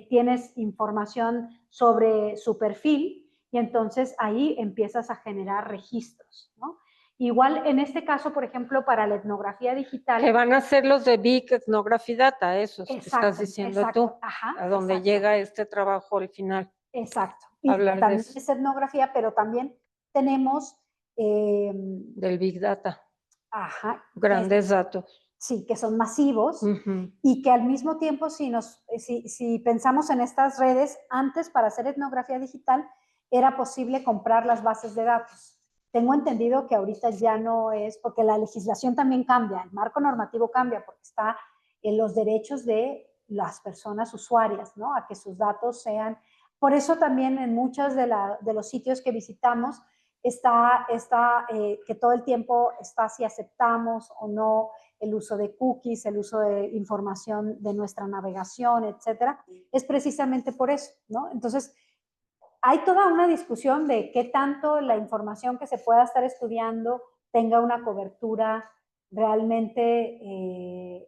S5: tienes información sobre su perfil y entonces ahí empiezas a generar registros, ¿no? Igual en este caso, por ejemplo, para la etnografía digital.
S4: Que van a ser los de Big Ethnography Data, esos que
S5: Exacto,
S4: estás diciendo
S5: exacto,
S4: tú,
S5: ajá,
S4: a donde
S5: exacto.
S4: llega este trabajo al final.
S5: Exacto. Y
S4: Hablar de
S5: también
S4: eso.
S5: es etnografía, pero también tenemos,
S4: Del Big Data,
S5: ajá,
S4: grandes datos.
S5: sí, que son masivos
S4: Ujú.
S5: y que al mismo tiempo, si pensamos en estas redes, antes para hacer etnografía digital era posible comprar las bases de datos. Tengo entendido que ahorita ya no es, porque la legislación también cambia, el marco normativo cambia, porque está en los derechos de las personas usuarias, ¿no? A que sus datos sean. Por eso también en muchos de los sitios que visitamos está que todo el tiempo está si aceptamos o no el uso de cookies, el uso de información de nuestra navegación, etcétera, es precisamente por eso, ¿no? Entonces, hay toda una discusión de qué tanto la información que se pueda estar estudiando tenga una cobertura realmente.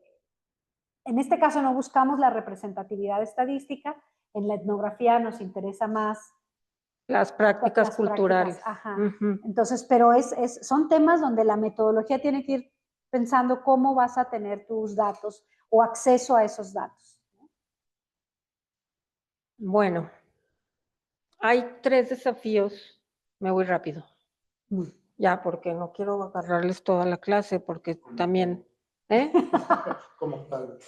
S5: En este caso no buscamos la representatividad estadística, en la etnografía nos interesa más
S4: las prácticas
S5: las
S4: culturales.
S5: prácticas, ajá.
S4: Ujú.
S5: Entonces, pero son temas donde la metodología tiene que ir pensando cómo vas a tener tus datos o acceso a esos datos.
S4: Bueno, hay 3 desafíos. Me voy rápido. Ya, porque no quiero agarrarles toda la clase, porque también, ¿eh?
S2: Como tal.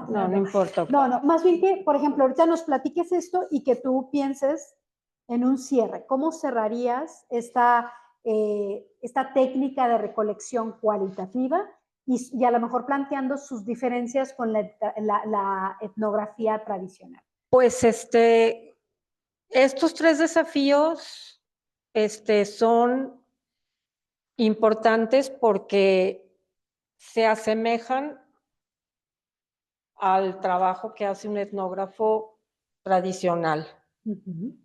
S4: No importa.
S5: No, más bien que, por ejemplo, ahorita nos platiques esto y que tú pienses en un cierre. ¿Cómo cerrarías esta técnica de recolección cualitativa y a lo mejor planteando sus diferencias con la etnografía tradicional?
S4: Pues estos 3 desafíos son importantes porque se asemejan al trabajo que hace un etnógrafo tradicional.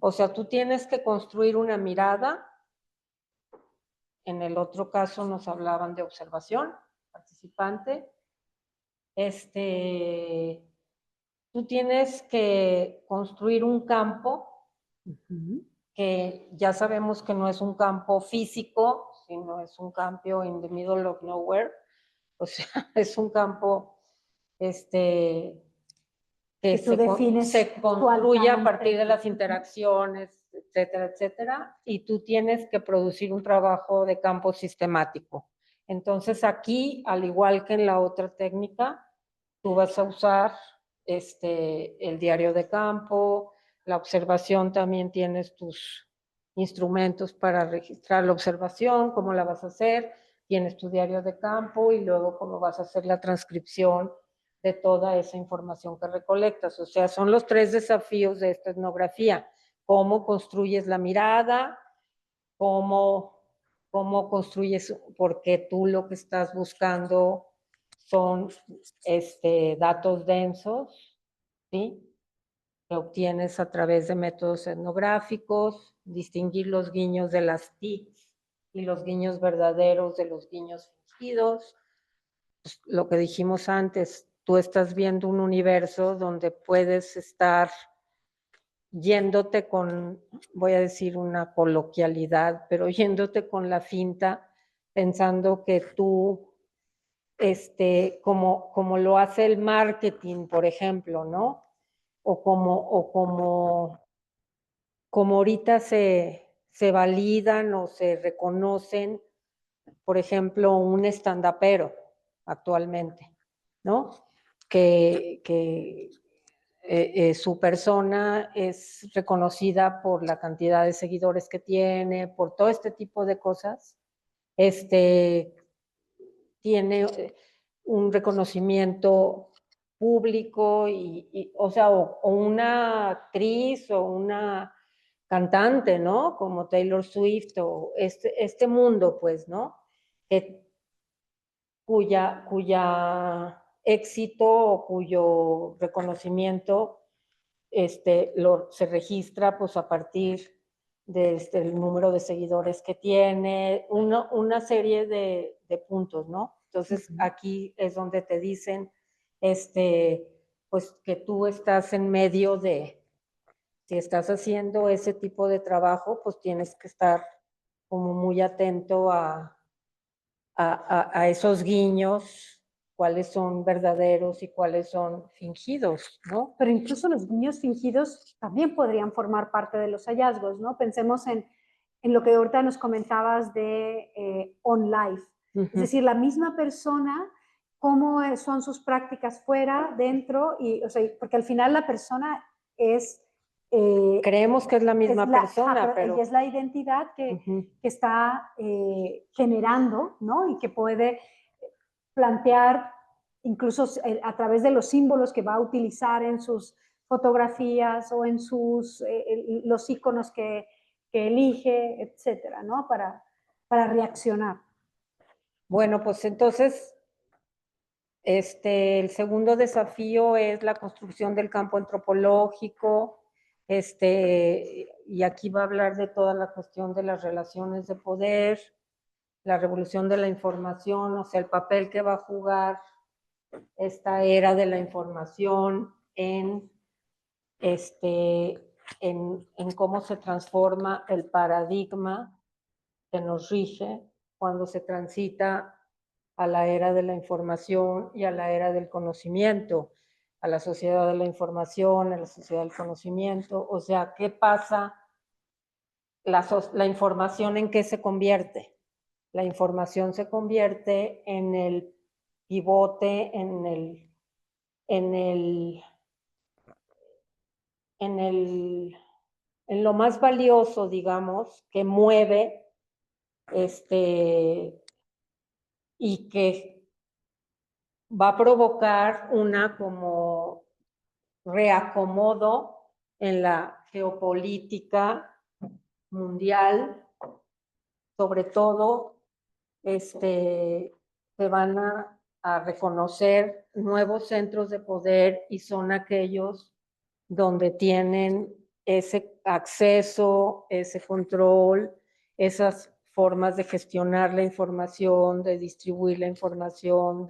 S4: O sea, tú tienes que construir una mirada. En el otro caso nos hablaban de observación, participante. Tú tienes que construir un campo que ya sabemos que no es un campo físico, sino es un campo in the middle of nowhere. O sea, es un campo que se construye a partir de las interacciones, etcétera, etcétera, y tú tienes que producir un trabajo de campo sistemático. Entonces aquí, al igual que en la otra técnica, tú vas a usar el diario de campo, la observación, también tienes tus instrumentos para registrar la observación, cómo la vas a hacer, tienes tu diario de campo y luego cómo vas a hacer la transcripción de toda esa información que recolectas. O sea, son los 3 desafíos de esta etnografía. Cómo construyes la mirada, cómo construyes, porque tú lo que estás buscando son datos densos, ¿sí? Que obtienes a través de métodos etnográficos, distinguir los guiños de las TICs y los guiños verdaderos de los guiños fingidos. Pues, lo que dijimos antes, tú estás viendo un universo donde puedes estar yéndote con, voy a decir una coloquialidad, pero yéndote con la finta, pensando que tú, como lo hace el marketing, por ejemplo, ¿no? O como ahorita se validan o se reconocen, por ejemplo, un estandapero actualmente, ¿no? Que su persona es reconocida por la cantidad de seguidores que tiene, por todo este tipo de cosas, tiene un reconocimiento público o sea, o una actriz o una cantante, ¿no? Como Taylor Swift o mundo, pues, ¿no? Cuya éxito o cuyo reconocimiento se registra pues a partir del número de seguidores que tiene, una serie de puntos, ¿no? Entonces aquí es donde te dicen pues que tú estás en medio de, si estás haciendo ese tipo de trabajo, pues tienes que estar como muy atento a esos guiños, cuáles son verdaderos y cuáles son fingidos, ¿no?
S5: Pero incluso los guiños fingidos también podrían formar parte de los hallazgos, ¿no? Pensemos en lo que ahorita nos comentabas de On Life. Es decir, la misma persona, cómo son sus prácticas fuera, dentro, y, o sea, porque al final la persona es...
S4: creemos que es la misma persona, pero...
S5: Y es la identidad que está generando, ¿no? Y que puede plantear incluso a través de los símbolos que va a utilizar en sus fotografías o en los iconos que elige, etcétera, ¿no? Para reaccionar.
S4: Bueno, pues entonces, el segundo desafío es la construcción del campo antropológico, y aquí va a hablar de toda la cuestión de las relaciones de poder, la revolución de la información, o sea, el papel que va a jugar esta era de la información en cómo se transforma el paradigma que nos rige cuando se transita a la era de la información y a la era del conocimiento, a la sociedad de la información, a la sociedad del conocimiento. O sea, ¿qué pasa? La información, ¿en qué se convierte? La información se convierte en el pivote, en lo más valioso, digamos, que mueve y que va a provocar una como reacomodo en la geopolítica mundial, sobre todo se van a reconocer nuevos centros de poder y son aquellos donde tienen ese acceso, ese control, esas formas de gestionar la información, de distribuir la información,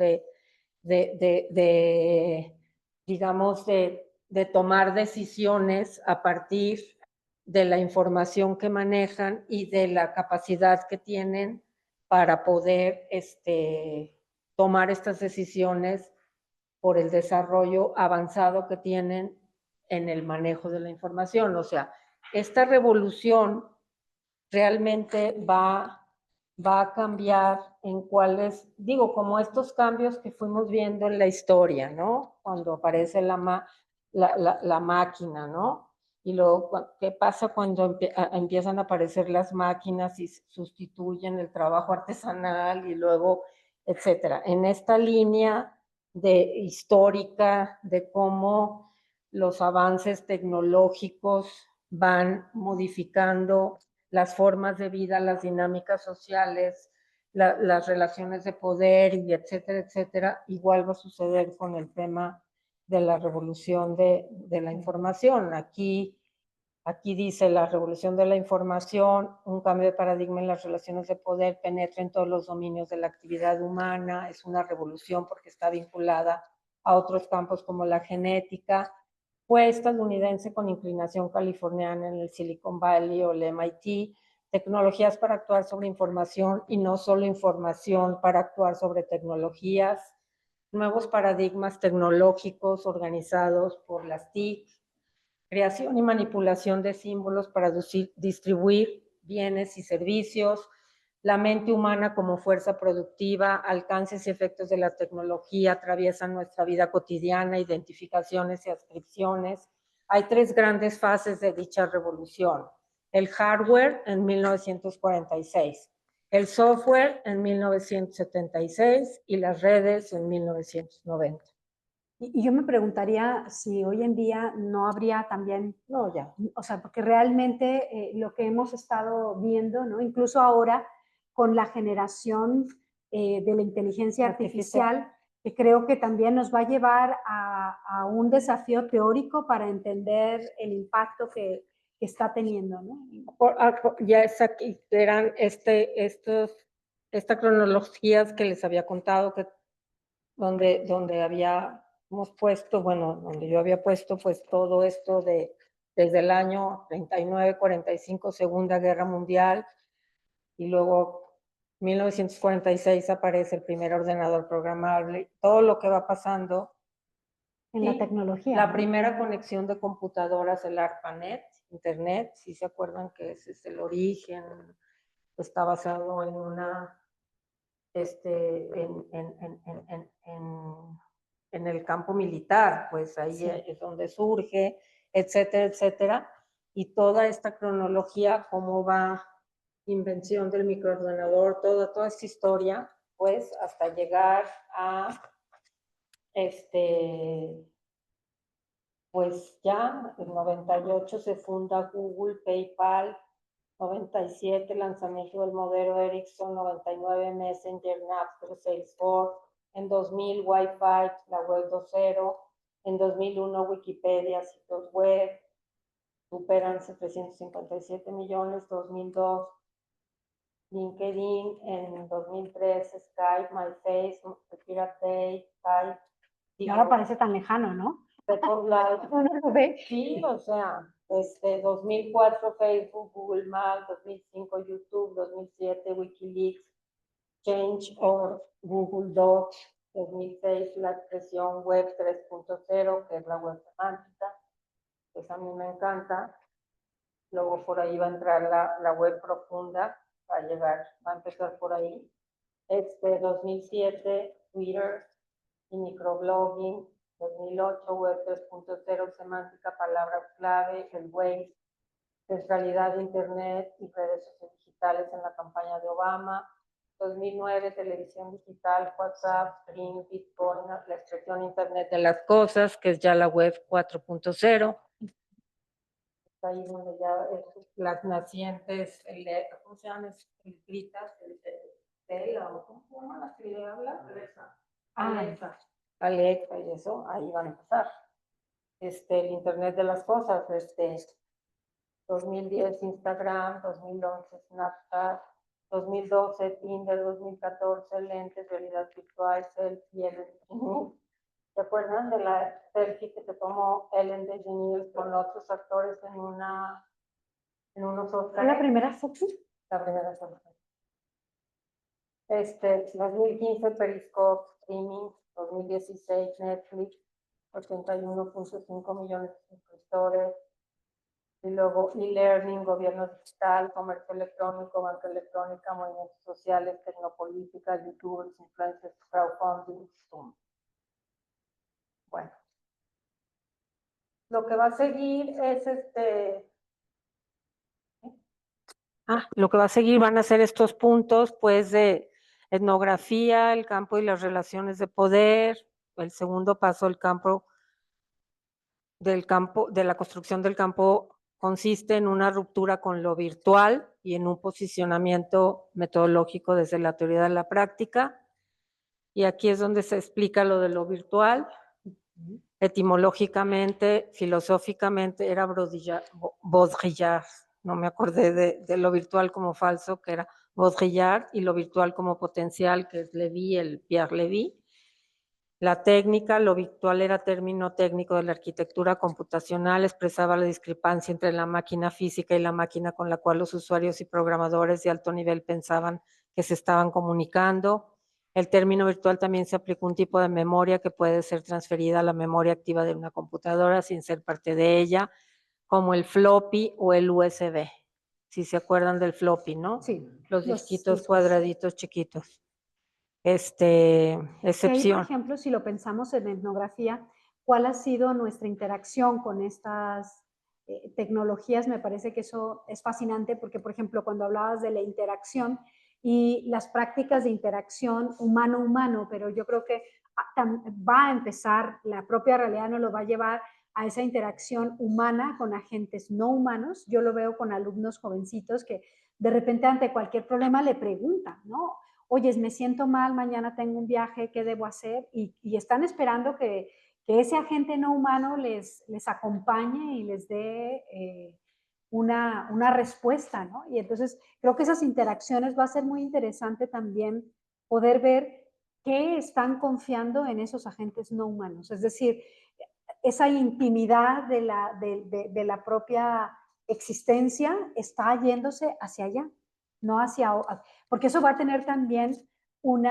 S4: digamos, de tomar decisiones a partir de la información que manejan y de la capacidad que tienen para poder tomar estas decisiones por el desarrollo avanzado que tienen en el manejo de la información. O sea, esta revolución realmente va a cambiar en cuáles, digo, como estos cambios que fuimos viendo en la historia, ¿no? Cuando aparece la máquina, ¿no? Y luego, ¿qué pasa cuando empiezan a aparecer las máquinas y sustituyen el trabajo artesanal y luego, etcétera? En esta línea histórica de cómo los avances tecnológicos van modificando las formas de vida, las dinámicas sociales, las relaciones de poder, y etcétera, etcétera. Igual va a suceder con el tema de la revolución de la información. Aquí dice la revolución de la información, un cambio de paradigma en las relaciones de poder, penetra en todos los dominios de la actividad humana, es una revolución porque está vinculada a otros campos como la genética. Fue estadounidense con inclinación californiana en el Silicon Valley o el MIT, tecnologías para actuar sobre información y no solo información para actuar sobre tecnologías, nuevos paradigmas tecnológicos organizados por las TIC, creación y manipulación de símbolos para distribuir bienes y servicios, la mente humana como fuerza productiva, alcances y efectos de la tecnología atraviesan nuestra vida cotidiana, identificaciones y adscripciones. Hay tres grandes fases de dicha revolución. El hardware en 1946, el software en 1976 y las redes en 1990.
S5: Y yo me preguntaría si hoy en día no habría también,
S4: no, ya,
S5: o sea, porque realmente lo que hemos estado viendo, ¿no? Incluso ahora con la generación de la inteligencia artificial, que creo que también nos va a llevar a un desafío teórico para entender el impacto que está teniendo, ¿no?
S4: Ya es aquí, eran estas cronologías que les había contado, donde habíamos puesto, bueno, donde yo había puesto pues todo esto desde el año 39, 45, Segunda Guerra Mundial, y luego 1946 aparece el primer ordenador programable, todo lo que va pasando.
S5: En la tecnología.
S4: La
S5: ¿no?
S4: primera conexión de computadoras, el ARPANET, Internet, si se acuerdan que ese es el origen, está basado en una, en el campo militar, pues ahí
S5: Sí.
S4: es donde surge, etcétera, etcétera. Y toda esta cronología, cómo va invención del microordenador, toda esta historia, pues hasta llegar a pues ya en 98 se funda Google, PayPal, 97 lanzamiento del modelo Ericsson, 99 Messenger, Napster, Salesforce, en 2000 Wi-Fi, la web 2.0, en 2001 Wikipedia, sitios web, superan 757 millones, 2002 LinkedIn, en 2003 Skype, MyFace, Pirate Bay, Skype.
S5: Y ahora parece tan lejano, ¿no?
S4: De todos lados.
S5: Uno lo ve.
S4: Sí, o sea, 2004 Facebook, Google Maps, 2005 YouTube, 2007 Wikileaks, Change.org, Google Docs, 2006 la expresión Web 3.0, que es la web semántica, que a mí me encanta. Luego por ahí va a entrar la web profunda, va a empezar por ahí. 2007 Twitter y microblogging, 2008 Web 3.0, semántica, palabras clave, el Waze, centralidad de Internet y redes sociales digitales en la campaña de Obama, 2009 televisión digital, WhatsApp, Stream, Bitcoin, la expresión Internet de las cosas, que es ya la Web 4.0. Está ahí donde ya las nacientes, ¿cómo se llaman? Escritas, ¿cómo se llama las que le habla? Alexa y eso, ahí van a empezar. El Internet de las cosas, 2010 Instagram, 2011 Snapchat, 2012 Tinder, 2014 lentes, realidad virtual, selfie, ¿se acuerdan de la selfie que se tomó Ellen DeGeneres con otros actores en unos Oscars?
S5: ¿Fue la primera selfie?
S4: La primera selfie. 2015 Periscope, streaming, 2016 Netflix, 81.5 millones de suscriptores. Y luego e-learning, gobierno digital, comercio electrónico, banca electrónica, movimientos sociales, tecnopolítica, youtubers, influencers, crowdfunding, Zoom. Bueno. Lo que va a seguir es lo que va a seguir van a ser estos puntos, pues, de etnografía, el campo y las relaciones de poder. El segundo paso, el campo, de la construcción del campo consiste en una ruptura con lo virtual y en un posicionamiento metodológico desde la teoría de la práctica. Y aquí es donde se explica lo de lo virtual. Etimológicamente, filosóficamente, era Baudrillard. No me acordé de lo virtual como falso, que era Baudrillard, y lo virtual como potencial, que es Lévy, el Pierre Lévy. La técnica, lo virtual era término técnico de la arquitectura computacional, expresaba la discrepancia entre la máquina física y la máquina con la cual los usuarios y programadores de alto nivel pensaban que se estaban comunicando. El término virtual también se aplica a un tipo de memoria que puede ser transferida a la memoria activa de una computadora sin ser parte de ella, como el floppy o el USB. Si se acuerdan del floppy, ¿no?
S5: Sí.
S4: Los disquitos cuadraditos chiquitos. Excepción.
S5: Y ahí, por ejemplo, si lo pensamos en etnografía, ¿cuál ha sido nuestra interacción con estas tecnologías? Me parece que eso es fascinante porque, por ejemplo, cuando hablabas de la interacción y las prácticas de interacción humano-humano, pero yo creo que va a empezar, la propia realidad nos lo va a llevar a esa interacción humana con agentes no humanos. Yo lo veo con alumnos jovencitos que de repente ante cualquier problema le preguntan, ¿no? oye, me siento mal, mañana tengo un viaje, ¿qué debo hacer? Y están esperando que ese agente no humano les acompañe y les dé una respuesta, ¿no? Y entonces creo que esas interacciones va a ser muy interesante también poder ver qué están confiando en esos agentes no humanos. Es decir, esa intimidad de la propia existencia está yéndose hacia allá, no hacia, porque eso va a tener también un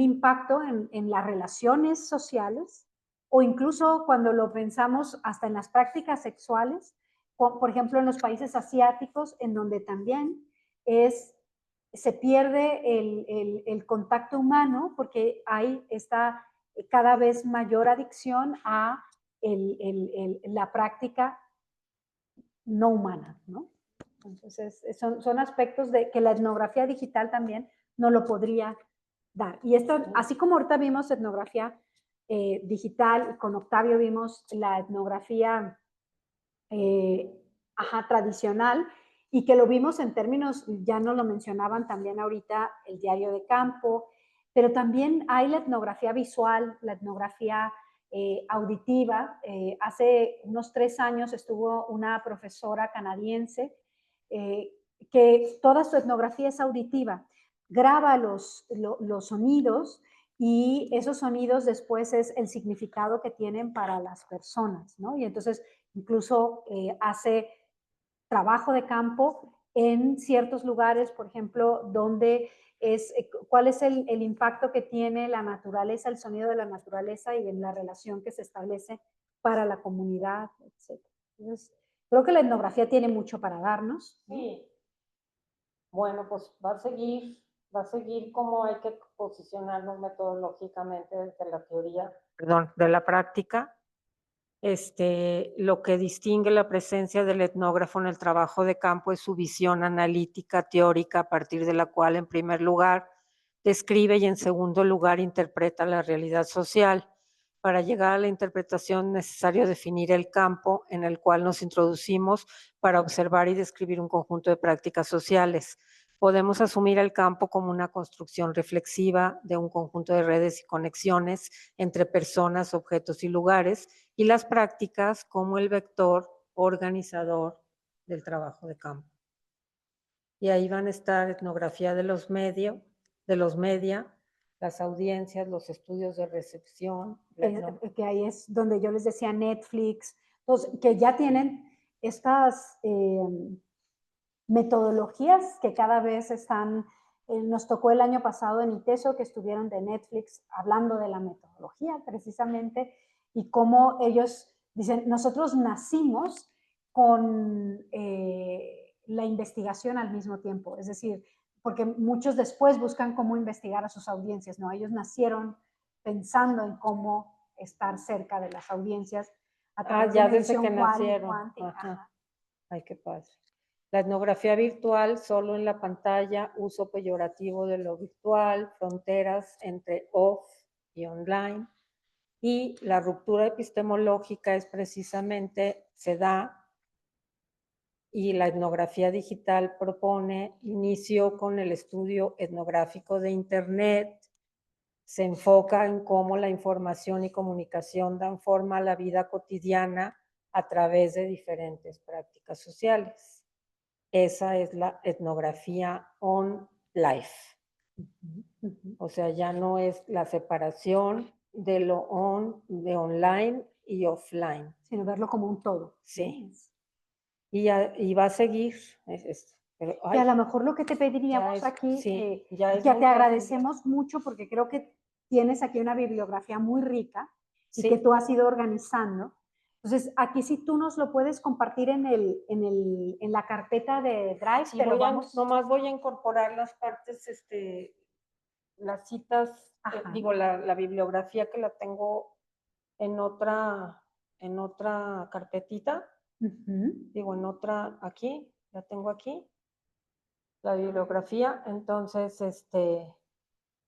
S5: impacto en las relaciones sociales o incluso cuando lo pensamos hasta en las prácticas sexuales, por ejemplo en los países asiáticos, en donde también se pierde el contacto humano porque hay esta cada vez mayor adicción a la práctica no humana, ¿no? Entonces, son aspectos de que la etnografía digital también no lo podría dar. Y esto, así como ahorita vimos etnografía digital, con Octavio vimos la etnografía tradicional, y que lo vimos en términos, ya nos lo mencionaban también ahorita, el diario de campo, pero también hay la etnografía visual, la etnografía auditiva. Hace unos 3 años estuvo una profesora canadiense que toda su etnografía es auditiva, graba los sonidos y esos sonidos después es el significado que tienen para las personas, ¿no? Y entonces incluso hace trabajo de campo en ciertos lugares, por ejemplo, donde cuál es el impacto que tiene la naturaleza, el sonido de la naturaleza y en la relación que se establece para la comunidad, etc. Entonces, creo que la etnografía tiene mucho para darnos, ¿no?
S4: Sí. Bueno, pues va a seguir cómo hay que posicionarnos metodológicamente desde la teoría, perdón, de la práctica. Lo que distingue la presencia del etnógrafo en el trabajo de campo es su visión analítica, teórica, a partir de la cual, en primer lugar, describe y en segundo lugar interpreta la realidad social. Para llegar a la interpretación es necesario definir el campo en el cual nos introducimos para observar y describir un conjunto de prácticas sociales. Podemos asumir el campo como una construcción reflexiva de un conjunto de redes y conexiones entre personas, objetos y lugares, y las prácticas como el vector organizador del trabajo de campo. Y ahí van a estar etnografía de los media, las audiencias, los estudios de recepción.
S5: Que ahí es donde yo les decía Netflix, que ya tienen estas metodologías que cada vez están, nos tocó el año pasado en ITESO que estuvieron de Netflix hablando de la metodología precisamente y cómo ellos dicen, nosotros nacimos con la investigación al mismo tiempo, es decir, porque muchos después buscan cómo investigar a sus audiencias, ¿no? Ellos nacieron pensando en cómo estar cerca de las audiencias a través
S4: ya
S5: de
S4: desde que nacieron. Ay, qué padre. La etnografía virtual, solo en la pantalla, uso peyorativo de lo virtual, fronteras entre off y online. Y la ruptura epistemológica es precisamente, se da, y la etnografía digital propone, inicio con el estudio etnográfico de Internet, se enfoca en cómo la información y comunicación dan forma a la vida cotidiana a través de diferentes prácticas sociales. Esa es la etnografía on life. O sea, ya no es la separación de lo de online y offline.
S5: Sino verlo como un todo.
S4: Sí. Y va a seguir.
S5: Pero, que a lo mejor lo que te pediríamos aquí,
S4: sí,
S5: que te agradecemos mucho porque creo que tienes aquí una bibliografía muy rica y que tú has ido organizando. Entonces, aquí sí tú nos lo puedes compartir en la carpeta de Drive.
S4: Sí, nomás voy a incorporar las partes, las citas, digo, la bibliografía que la tengo en otra carpetita. Digo, en otra, aquí, la tengo aquí, la bibliografía, entonces,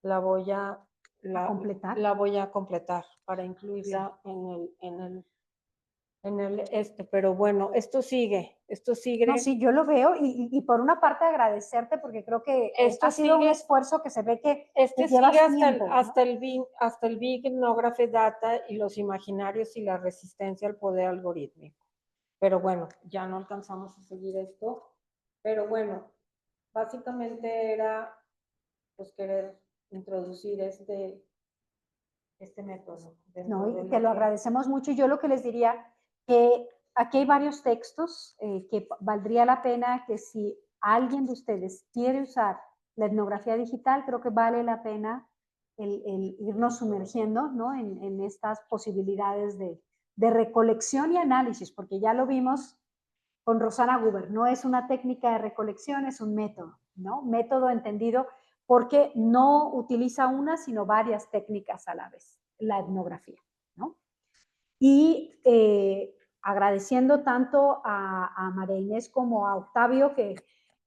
S4: la voy a completar para incluirla en en el pero bueno, esto sigue.
S5: No, sí, yo lo veo y por una parte agradecerte porque creo que
S4: Esto
S5: ha sido un
S4: sigue-
S5: esfuerzo que se ve que
S4: Este
S5: lleva
S4: sigue
S5: tiempo, ¿no?
S4: hasta el Big Ethnography Data y los imaginarios y la resistencia al poder algorítmico. Pero bueno, ya no alcanzamos a seguir esto. Pero bueno, básicamente era pues querer introducir este método.
S5: No, y te lo agradecemos mucho. Yo lo que les diría, que aquí hay varios textos que valdría la pena que si alguien de ustedes quiere usar la etnografía digital, creo que vale la pena el irnos sumergiendo, ¿no? en estas posibilidades de recolección y análisis, porque ya lo vimos con Rosana Guber, no es una técnica de recolección, es un método, ¿no? Método entendido porque no utiliza una, sino varias técnicas a la vez, la etnografía, ¿no? Y agradeciendo tanto a María Inés como a Octavio que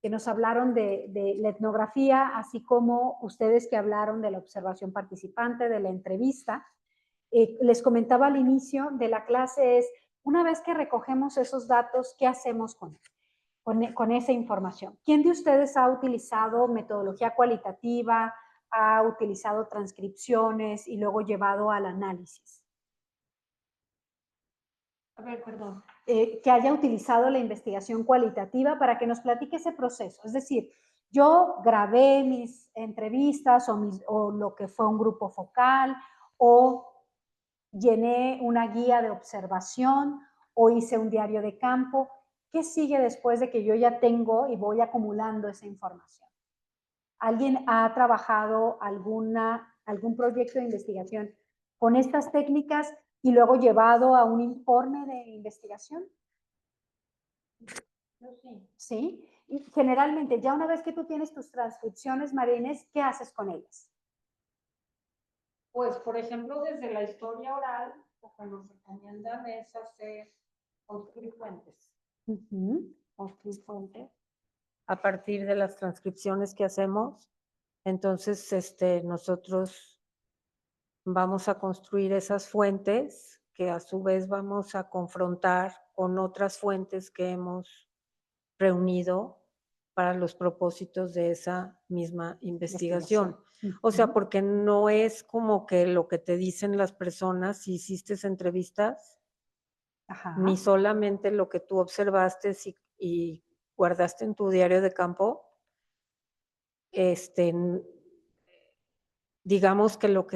S5: nos hablaron de la etnografía, así como ustedes que hablaron de la observación participante, de la entrevista. Les comentaba al inicio de la clase es, una vez que recogemos esos datos, ¿qué hacemos con esa información? ¿Quién de ustedes ha utilizado metodología cualitativa, ha utilizado transcripciones y luego llevado al análisis? A ver, perdón. Que haya utilizado la investigación cualitativa para que nos platique ese proceso. Es decir, yo grabé mis entrevistas o lo que fue un grupo focal o llené una guía de observación o hice un diario de campo. ¿Qué sigue después de que yo ya tengo y voy acumulando esa información? ¿Alguien ha trabajado algún proyecto de investigación con estas técnicas y luego llevado a un informe de investigación?
S4: Sí.
S5: Sí. Y generalmente, ya una vez que tú tienes tus transcripciones, María Inés, ¿qué haces con ellas?
S4: Pues, por ejemplo, desde la historia oral, lo que nos recomiendan es hacer construir fuentes. Construir fuentes. A partir de las transcripciones que hacemos, entonces nosotros vamos a construir esas fuentes que a su vez vamos a confrontar con otras fuentes que hemos reunido para los propósitos de esa misma investigación. O sea, porque no es como que lo que te dicen las personas si hiciste entrevistas,
S5: Ajá.
S4: ni solamente lo que tú observaste y guardaste en tu diario de campo. Digamos que lo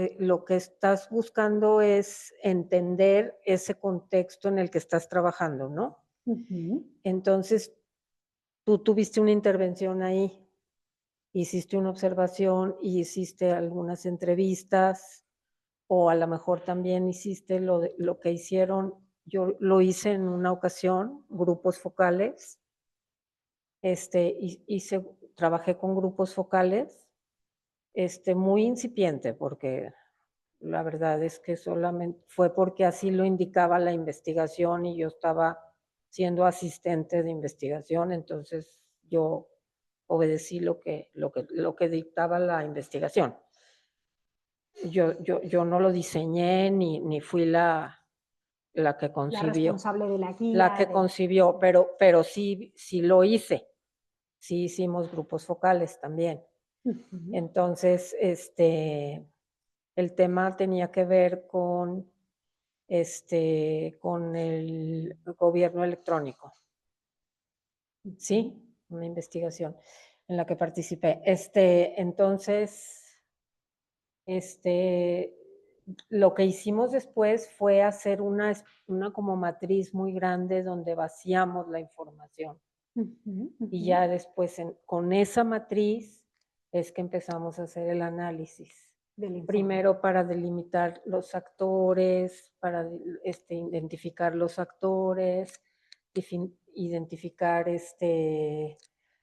S4: que estás buscando es entender ese contexto en el que estás trabajando, ¿no? Entonces, tú tuviste una intervención ahí, hiciste una observación y hiciste algunas entrevistas, o a lo mejor también hiciste lo que hicieron, yo lo hice en una ocasión, grupos focales, trabajé con grupos focales, muy incipiente, porque la verdad es que solamente fue porque así lo indicaba la investigación y yo estaba siendo asistente de investigación, entonces yo obedecí lo que dictaba la investigación. Yo no lo diseñé ni fui la que concibió.
S5: La responsable de la guía.
S4: La que concibió, pero sí lo hice. Sí hicimos grupos focales también. Entonces, el tema tenía que ver con el gobierno electrónico. Sí, una investigación en la que participé. Entonces, lo que hicimos después fue hacer una como matriz muy grande donde vaciamos la información. Y ya después con esa matriz es que empezamos a hacer el análisis. Primero para delimitar los actores, para identificar los actores, identificar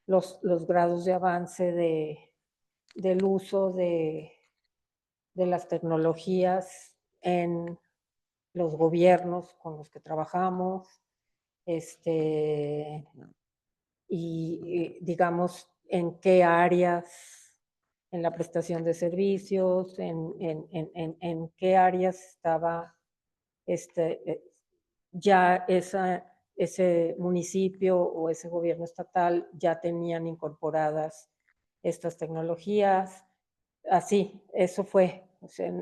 S4: los grados de avance del uso de las tecnologías en los gobiernos con los que trabajamos, y digamos en qué áreas, en la prestación de servicios, en qué áreas estaba ya ese municipio o ese gobierno estatal ya tenían incorporadas estas tecnologías. Así, eso fue. O sea,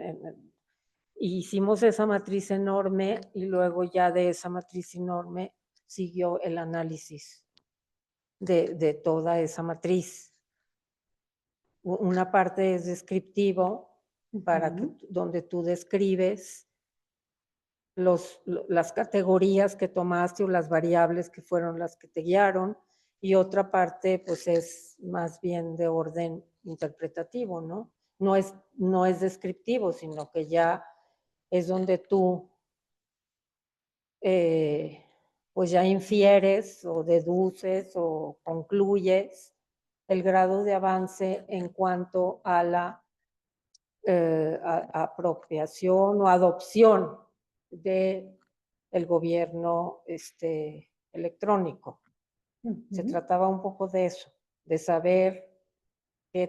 S4: hicimos esa matriz enorme y luego ya de esa matriz enorme siguió el análisis de toda esa matriz. Una parte es descriptivo, donde tú describes las categorías que tomaste o las variables que fueron las que te guiaron, y otra parte pues es más bien de orden interpretativo, ¿no? No es descriptivo, sino que ya es donde tú pues ya infieres o deduces o concluyes el grado de avance en cuanto a la apropiación o adopción de el gobierno electrónico. Se trataba un poco de eso, de saber qué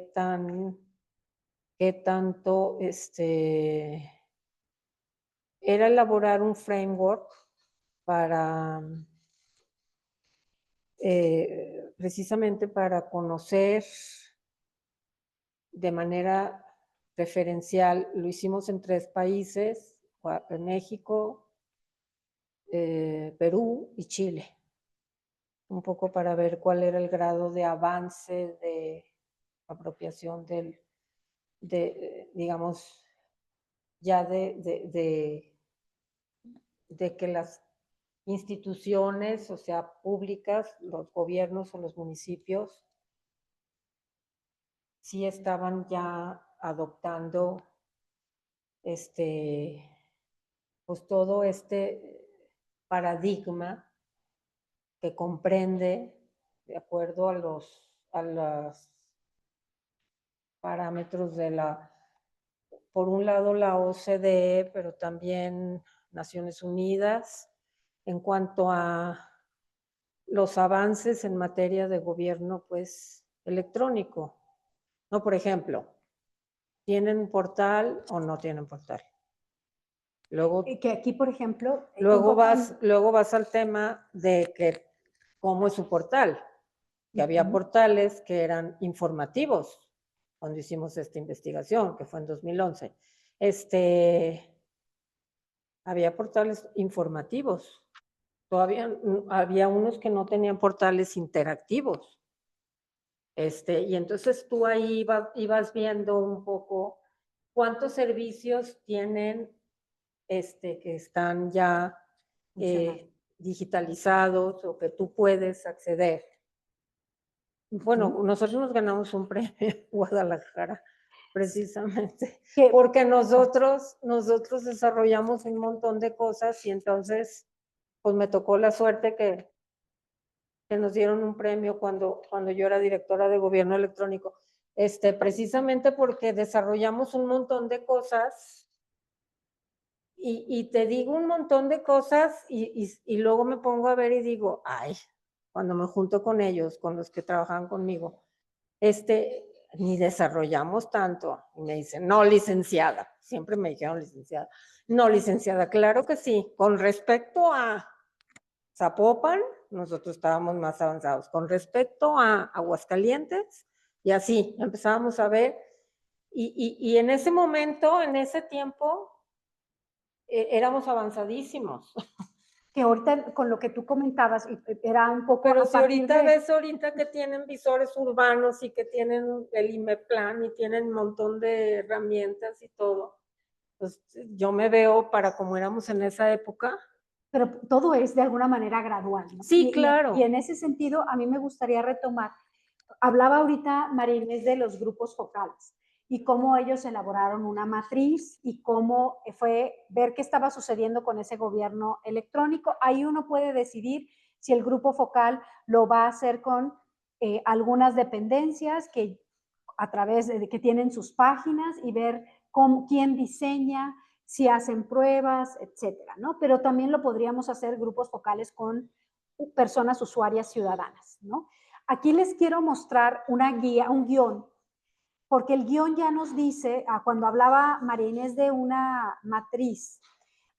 S4: tanto era elaborar un framework para precisamente para conocer de manera referencial. Lo hicimos en 3 países, en México, Perú y Chile, un poco para ver cuál era el grado de avance de apropiación digamos, ya de que las instituciones, o sea, públicas, los gobiernos o los municipios, sí estaban ya adoptando pues todo este paradigma que comprende, de acuerdo a los parámetros de por un lado la OCDE, pero también Naciones Unidas, en cuanto a los avances en materia de gobierno, pues, electrónico. No, por ejemplo, ¿tienen portal o no tienen portal? Luego,
S5: Que aquí, por ejemplo...
S4: luego vas al tema de que cómo es su portal, que había portales que eran informativos cuando hicimos esta investigación, que fue en 2011. Había portales informativos. Todavía había unos que no tenían portales interactivos. Y entonces tú ahí ibas viendo un poco cuántos servicios tienen que están ya digitalizados o que tú puedes acceder. Bueno, nosotros nos ganamos un premio en Guadalajara, precisamente, porque nosotros desarrollamos un montón de cosas y entonces, pues me tocó la suerte que nos dieron un premio cuando yo era directora de gobierno electrónico, precisamente porque desarrollamos un montón de cosas y te digo un montón de cosas y luego me pongo a ver y digo, ay, cuando me junto con ellos, con los que trabajan conmigo, ni desarrollamos tanto. Y me dicen, no, licenciada. Siempre me dijeron licenciada. No, licenciada, claro que sí. Con respecto a Zapopan, nosotros estábamos más avanzados. Con respecto a Aguascalientes, y así empezábamos a ver. Y en ese momento, en ese tiempo, éramos avanzadísimos.
S5: Que ahorita con lo que tú comentabas era un poco...
S4: Pero si ahorita ves ahorita que tienen visores urbanos y que tienen el IMEPLAN y tienen un montón de herramientas y todo, pues yo me veo para como éramos en esa época.
S5: Pero todo es de alguna manera gradual, ¿no?
S4: Sí, claro.
S5: Y en ese sentido, a mí me gustaría retomar, hablaba ahorita María Inés de los grupos focales y cómo ellos elaboraron una matriz y cómo fue ver qué estaba sucediendo con ese gobierno electrónico. Ahí uno puede decidir si el grupo focal lo va a hacer con algunas dependencias que a través de que tienen sus páginas y ver quién diseña, si hacen pruebas, etcétera, ¿no? Pero también lo podríamos hacer grupos focales con personas usuarias ciudadanas, ¿no? Aquí les quiero mostrar una guía, un guión, porque el guión ya nos dice, cuando hablaba María Inés de una matriz,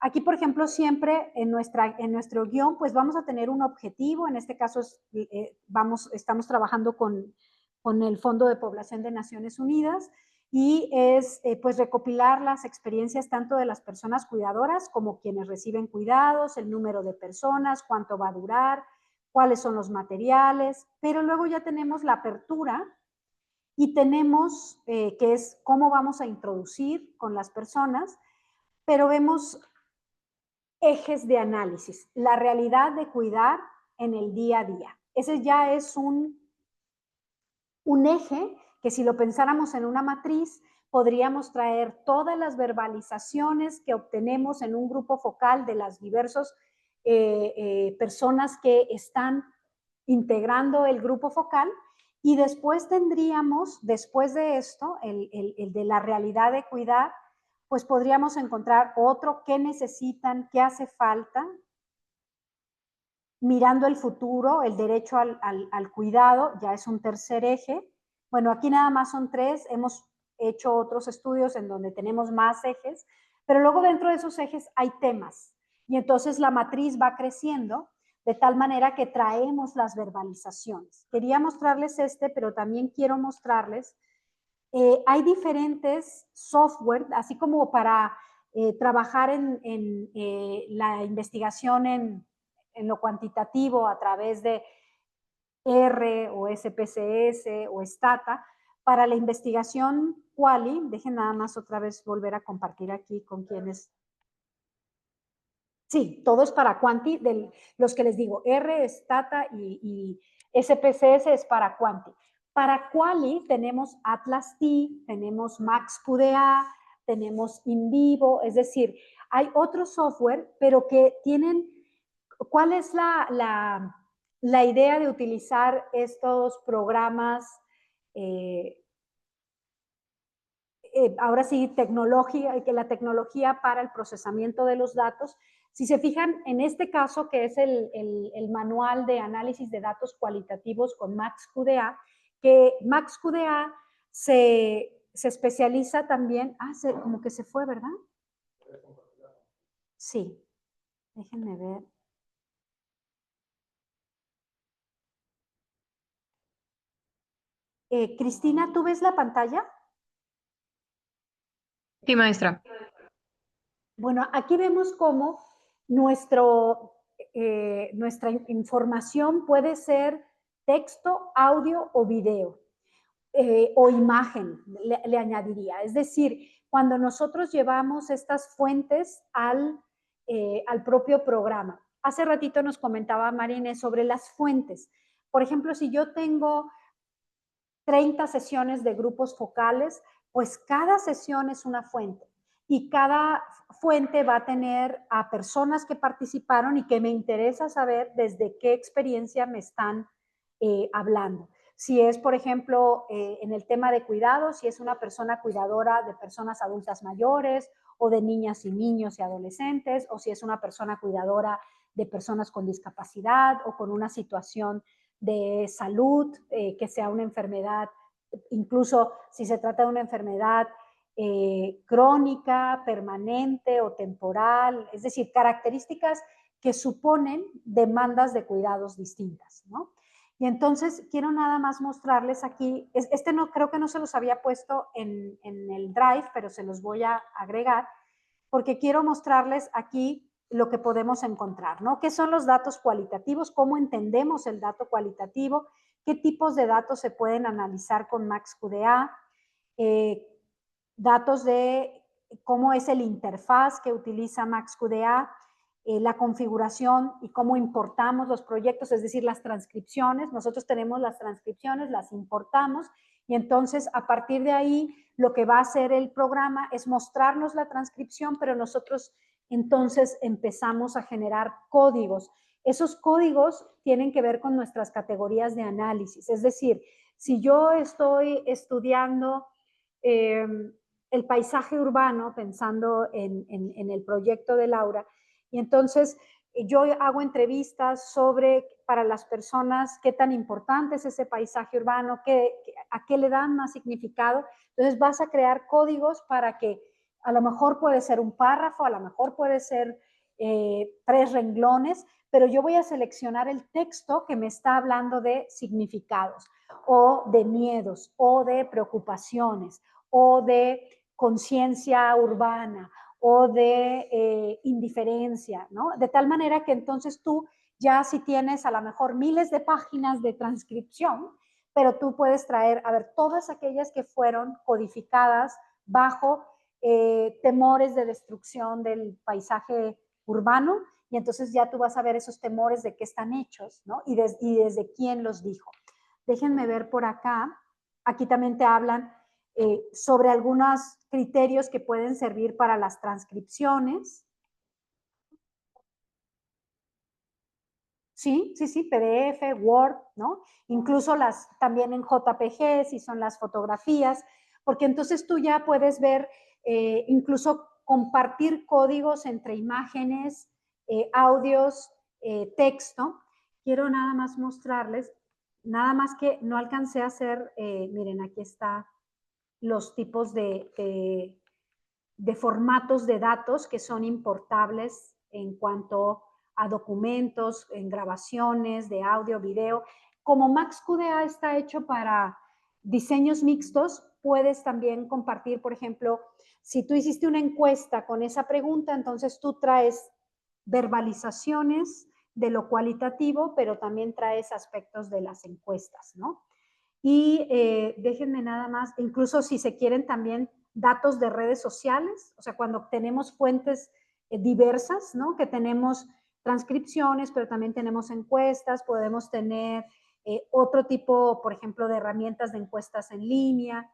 S5: Aquí, por ejemplo, siempre en nuestro guión, pues vamos a tener un objetivo. En este caso, estamos trabajando con el Fondo de Población de Naciones Unidas y es pues recopilar las experiencias tanto de las personas cuidadoras como quienes reciben cuidados, el número de personas, cuánto va a durar, cuáles son los materiales, pero luego ya tenemos la apertura y tenemos que es cómo vamos a introducir con las personas, pero vemos ejes de análisis, la realidad de cuidar en el día a día. Ese ya es un eje que si lo pensáramos en una matriz, podríamos traer todas las verbalizaciones que obtenemos en un grupo focal de las diversas personas que están integrando el grupo focal y después tendríamos, después de esto, el de la realidad de cuidar, pues podríamos encontrar otro, qué necesitan, qué hace falta, mirando el futuro, el derecho al cuidado, ya es un tercer eje. Bueno, aquí nada más son 3, hemos hecho otros estudios en donde tenemos más ejes, pero luego dentro de esos ejes hay temas y entonces la matriz va creciendo de tal manera que traemos las verbalizaciones. Quería mostrarles pero también quiero mostrarles, hay diferentes software, así como para trabajar en la investigación en lo cuantitativo a través de R o SPSS o Stata, para la investigación Quali, dejen nada más otra vez volver a compartir aquí con quienes. Sí, todo es para Quanti, los que les digo, R, Stata y SPSS es para Quanti. Para Quali tenemos Atlas T, tenemos MaxQDA, tenemos InVivo, es decir, hay otro software, pero que tienen, ¿cuál es la idea de utilizar estos programas? Ahora sí, que la tecnología para el procesamiento de los datos. Si se fijan, en este caso, que es el manual de análisis de datos cualitativos con MaxQDA, que MaxQDA se especializa también, como que se fue, ¿verdad? Sí, déjenme ver. Cristina, ¿tú ves la pantalla?
S3: Sí, maestra.
S5: Bueno, aquí vemos cómo nuestra información puede ser texto, audio o video, o imagen, le añadiría. Es decir, cuando nosotros llevamos estas fuentes al propio programa. Hace ratito nos comentaba Marine sobre las fuentes. Por ejemplo, si yo tengo 30 sesiones de grupos focales, pues cada sesión es una fuente y cada fuente va a tener a personas que participaron y que me interesa saber desde qué experiencia me están hablando. Si es, por ejemplo, en el tema de cuidados, si es una persona cuidadora de personas adultas mayores o de niñas y niños y adolescentes, o si es una persona cuidadora de personas con discapacidad o con una situación de salud, que sea una enfermedad, incluso si se trata de una enfermedad crónica, permanente o temporal, es decir, características que suponen demandas de cuidados distintas, ¿no? Y entonces quiero nada más mostrarles aquí, no creo que no se los había puesto en el Drive, pero se los voy a agregar, porque quiero mostrarles aquí lo que podemos encontrar, ¿no? ¿Qué son los datos cualitativos? ¿Cómo entendemos el dato cualitativo? ¿Qué tipos de datos se pueden analizar con MaxQDA? Datos de cómo es el interfaz que utiliza MaxQDA, la configuración y cómo importamos los proyectos, es decir, las transcripciones. Nosotros tenemos las transcripciones, las importamos y entonces a partir de ahí lo que va a hacer el programa es mostrarnos la transcripción, pero nosotros entonces empezamos a generar códigos. Esos códigos tienen que ver con nuestras categorías de análisis, es decir, si yo estoy estudiando el paisaje urbano, pensando en el proyecto de Laura, y entonces yo hago entrevistas sobre para las personas qué tan importante es ese paisaje urbano, a qué le dan más significado. Entonces vas a crear códigos para que A lo mejor puede ser un párrafo, a lo mejor puede ser 3 renglones, pero yo voy a seleccionar el texto que me está hablando de significados, o de miedos, o de preocupaciones, o de conciencia urbana, o de indiferencia, ¿no? De tal manera que entonces tú ya si tienes a lo mejor miles de páginas de transcripción, pero tú puedes traer, a ver, todas aquellas que fueron codificadas bajo temores de destrucción del paisaje urbano, y entonces ya tú vas a ver esos temores de qué están hechos, ¿no? Y desde quién los dijo. Déjenme ver por acá, aquí también te hablan sobre algunos criterios que pueden servir para las transcripciones. Sí, sí, sí, PDF, Word, ¿no? Incluso también en JPG, si son las fotografías, porque entonces tú ya puedes ver, incluso compartir códigos entre imágenes, audios, texto. Quiero nada más mostrarles, nada más que no alcancé a hacer, miren, aquí está los tipos de formatos de datos que son importables en cuanto a documentos, en grabaciones de audio, video. Como MaxQDA está hecho para diseños mixtos, puedes también compartir, por ejemplo, si tú hiciste una encuesta con esa pregunta, entonces tú traes verbalizaciones de lo cualitativo, pero también traes aspectos de las encuestas, ¿no? Y déjenme nada más, incluso si se quieren también datos de redes sociales, o sea, cuando tenemos fuentes diversas, ¿no? Que tenemos transcripciones, pero también tenemos encuestas, podemos tener otro tipo, por ejemplo, de herramientas de encuestas en línea,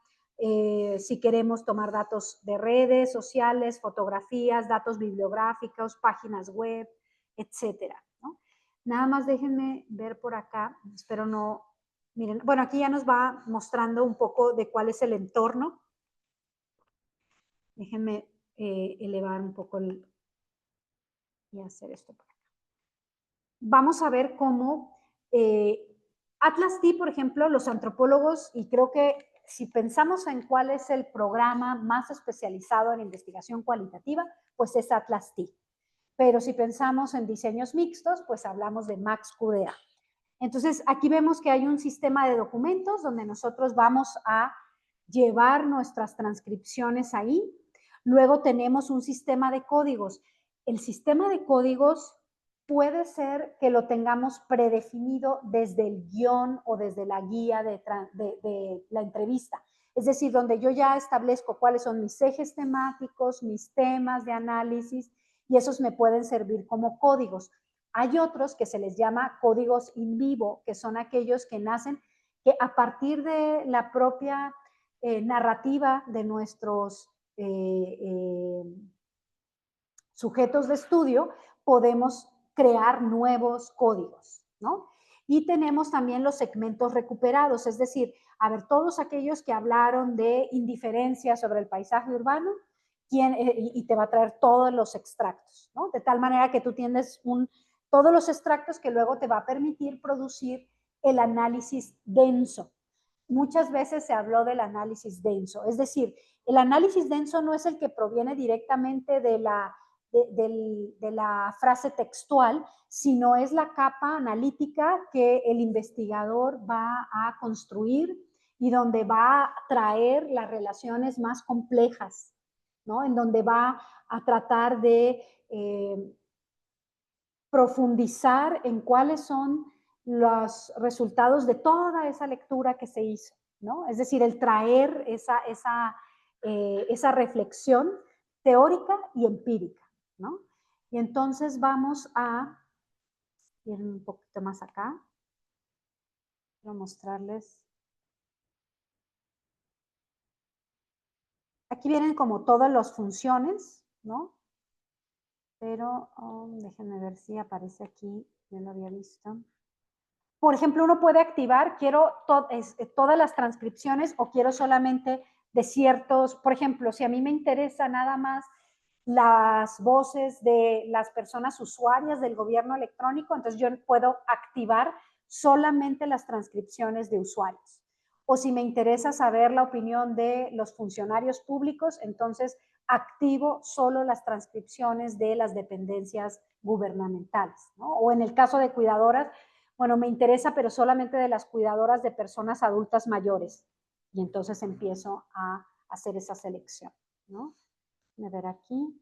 S5: si queremos tomar datos de redes sociales, fotografías, datos bibliográficos, páginas web, etcétera, ¿no? Nada más déjenme ver por acá, espero no. Miren, bueno, aquí ya nos va mostrando un poco de cuál es el entorno. Déjenme elevar un poco y hacer esto por acá. Vamos a ver cómo Atlas T, por ejemplo, los antropólogos, y creo que si pensamos en cuál es el programa más especializado en investigación cualitativa, pues es Atlas T. Pero si pensamos en diseños mixtos, pues hablamos de MaxQDA. Entonces, aquí vemos que hay un sistema de documentos donde nosotros vamos a llevar nuestras transcripciones ahí. Luego tenemos un sistema de códigos. El sistema de códigos puede ser que lo tengamos predefinido desde el guión o desde la guía de la entrevista. Es decir, donde yo ya establezco cuáles son mis ejes temáticos, mis temas de análisis, y esos me pueden servir como códigos. Hay otros que se les llama códigos in vivo, que son aquellos que nacen que a partir de la propia narrativa de nuestros sujetos de estudio, podemos crear nuevos códigos, ¿no? Y tenemos también los segmentos recuperados, es decir, a ver, todos aquellos que hablaron de indiferencia sobre el paisaje urbano, y te va a traer todos los extractos, ¿no? De tal manera que tú tienes todos los extractos que luego te va a permitir producir el análisis denso. Muchas veces se habló del análisis denso, es decir, el análisis denso no es el que proviene directamente de la frase textual, sino es la capa analítica que el investigador va a construir y donde va a traer las relaciones más complejas, ¿no? En donde va a tratar de profundizar en cuáles son los resultados de toda esa lectura que se hizo, ¿no? Es decir, el traer esa reflexión teórica y empírica, ¿no? Y entonces vamos a ir un poquito más acá. Quiero mostrarles. Aquí vienen como todas las funciones, ¿no? Pero déjenme ver si aparece aquí, yo lo había visto. Por ejemplo, uno puede activar, quiero todas las transcripciones o quiero solamente de ciertos, por ejemplo, si a mí me interesa nada más las voces de las personas usuarias del gobierno electrónico, entonces yo puedo activar solamente las transcripciones de usuarios. O si me interesa saber la opinión de los funcionarios públicos, entonces activo solo las transcripciones de las dependencias gubernamentales, ¿no? O en el caso de cuidadoras, bueno, me interesa, pero solamente de las cuidadoras de personas adultas mayores. Y entonces empiezo a hacer esa selección, ¿no? A ver aquí.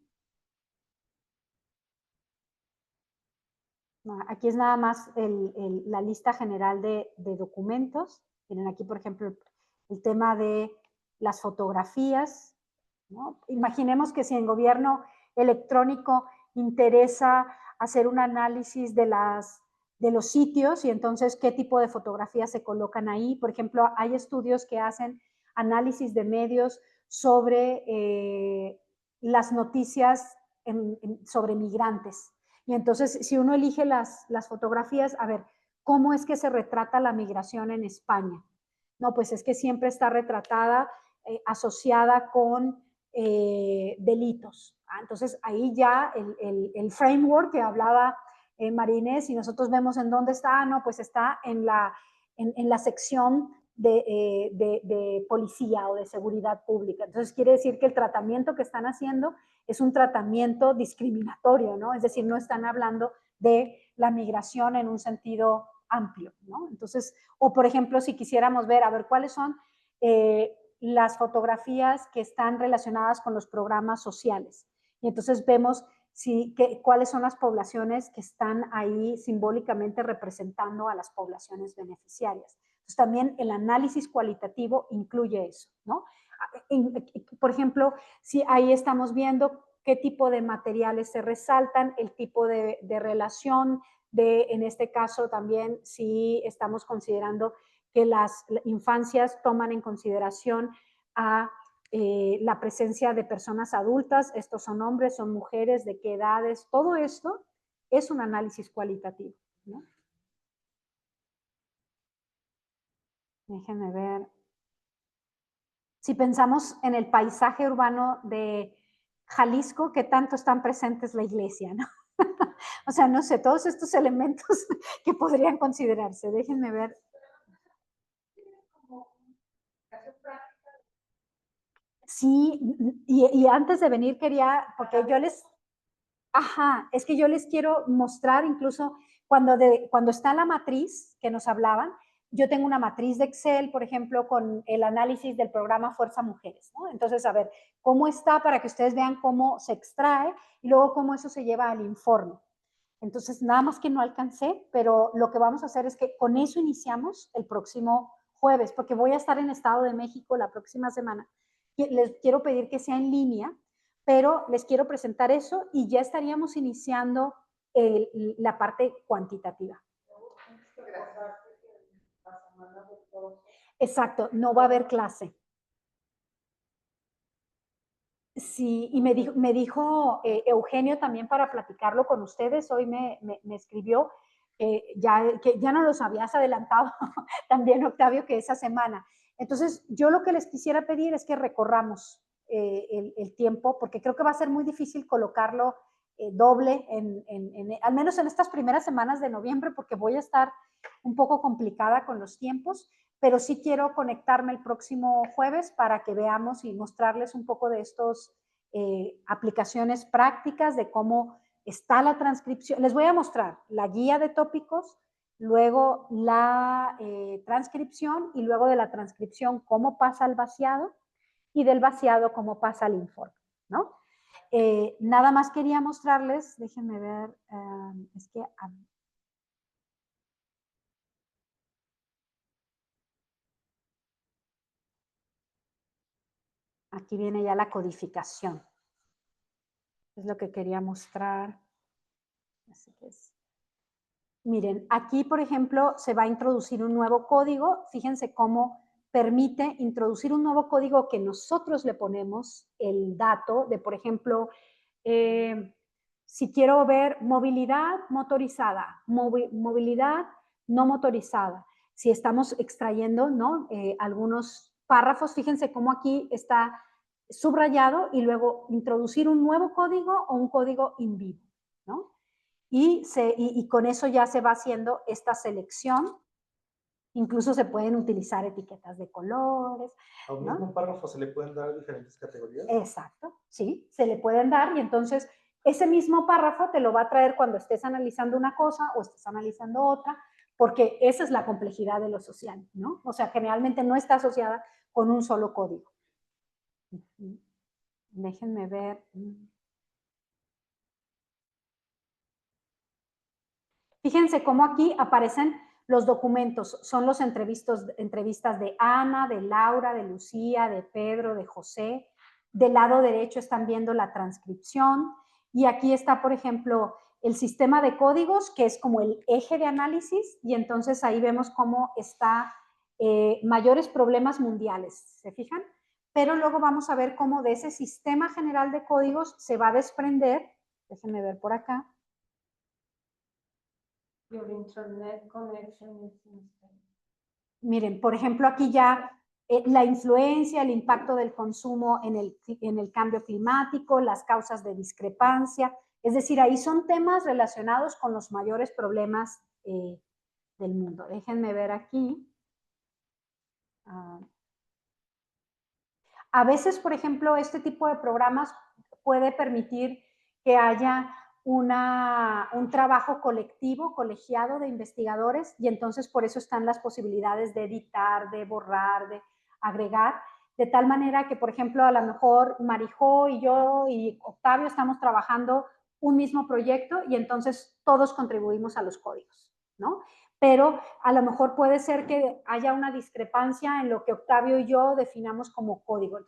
S5: Aquí es nada más la lista general de documentos. Tienen aquí, por ejemplo, el tema de las fotografías, ¿no? Imaginemos que si en gobierno electrónico interesa hacer un análisis de los sitios y entonces qué tipo de fotografías se colocan ahí. Por ejemplo, hay estudios que hacen análisis de medios sobre las noticias sobre migrantes. Y entonces, si uno elige las fotografías, a ver, ¿cómo es que se retrata la migración en España? No, pues es que siempre está retratada, asociada con delitos. Entonces, ahí ya el framework que hablaba Marinés, y nosotros vemos en dónde está, no, pues está en la sección de policía o de seguridad pública. Entonces, quiere decir que el tratamiento que están haciendo es un tratamiento discriminatorio, ¿no? Es decir, no están hablando de la migración en un sentido amplio, ¿no? Entonces, o por ejemplo, si quisiéramos ver, a ver, cuáles son las fotografías que están relacionadas con los programas sociales. Y entonces vemos cuáles son las poblaciones que están ahí simbólicamente representando a las poblaciones beneficiarias. Entonces, también el análisis cualitativo incluye eso, ¿no? Por ejemplo, si ahí estamos viendo qué tipo de materiales se resaltan, el tipo de relación, en este caso también si estamos considerando que las infancias toman en consideración a la presencia de personas adultas, estos son hombres, son mujeres, de qué edades, todo esto es un análisis cualitativo, ¿no? Déjenme ver. Si pensamos en el paisaje urbano de Jalisco, ¿qué tanto están presentes la iglesia, no? O sea, no sé, todos estos elementos que podrían considerarse. Déjenme ver. Sí, y antes de venir quería, porque yo les, ajá, es que yo les quiero mostrar incluso cuando está la matriz que nos hablaban, yo tengo una matriz de Excel, por ejemplo, con el análisis del programa Fuerza Mujeres, ¿no? Entonces, a ver, cómo está para que ustedes vean cómo se extrae y luego cómo eso se lleva al informe. Entonces, nada más que no alcancé, pero lo que vamos a hacer es que con eso iniciamos el próximo jueves, porque voy a estar en Estado de México la próxima semana. Les quiero pedir que sea en línea, pero les quiero presentar eso y ya estaríamos iniciando la parte cuantitativa. Exacto, no va a haber clase. Sí, y me dijo Eugenio también para platicarlo con ustedes, hoy me escribió que ya no los habías adelantado también, Octavio, que esa semana. Entonces, yo lo que les quisiera pedir es que recorramos el tiempo, porque creo que va a ser muy difícil colocarlo doble, al menos en estas primeras semanas de noviembre, porque voy a estar un poco complicada con los tiempos, pero sí quiero conectarme el próximo jueves para que veamos y mostrarles un poco de estos aplicaciones prácticas de cómo está la transcripción. Les voy a mostrar la guía de tópicos, luego la transcripción y luego de la transcripción cómo pasa al vaciado y del vaciado cómo pasa al informe, ¿no? Nada más quería mostrarles, déjenme ver, es que aquí viene ya la codificación. Es lo que quería mostrar. Así que miren, aquí, por ejemplo, se va a introducir un nuevo código. Fíjense cómo permite introducir un nuevo código que nosotros le ponemos el dato de, por ejemplo, si quiero ver movilidad motorizada, movilidad no motorizada. Si estamos extrayendo, ¿no? Algunos párrafos, fíjense cómo aquí está subrayado y luego introducir un nuevo código o un código in vivo, ¿no? Y con eso ya se va haciendo esta selección Incluso se pueden utilizar etiquetas de colores.
S2: ¿A un
S5: ¿no?
S2: mismo párrafo se le pueden dar diferentes categorías?
S5: Exacto, sí, se le pueden dar y entonces ese mismo párrafo te lo va a traer cuando estés analizando una cosa o estés analizando otra, porque esa es la complejidad de lo social, ¿no? O sea, generalmente no está asociada con un solo código. Déjenme ver. Fíjense cómo aquí aparecen los documentos. Son los entrevistas de Ana, de Laura, de Lucía, de Pedro, de José. Del lado derecho están viendo la transcripción. Y aquí está, por ejemplo, el sistema de códigos, que es como el eje de análisis. Y entonces ahí vemos cómo está mayores problemas mundiales. ¿Se fijan? Pero luego vamos a ver cómo de ese sistema general de códigos se va a desprender. Déjenme ver por acá.
S4: Your internet connection is unstable.
S5: Miren, por ejemplo, aquí ya la influencia, el impacto del consumo en el cambio climático, las causas de discrepancia, es decir, ahí son temas relacionados con los mayores problemas del mundo. Déjenme ver aquí. A veces, por ejemplo, este tipo de programas puede permitir que haya un trabajo colectivo, colegiado de investigadores, y entonces por eso están las posibilidades de editar, de borrar, de agregar, de tal manera que, por ejemplo, a lo mejor Marijó y yo y Octavio estamos trabajando un mismo proyecto y entonces todos contribuimos a los códigos, ¿no? Pero a lo mejor puede ser que haya una discrepancia en lo que Octavio y yo definamos como código.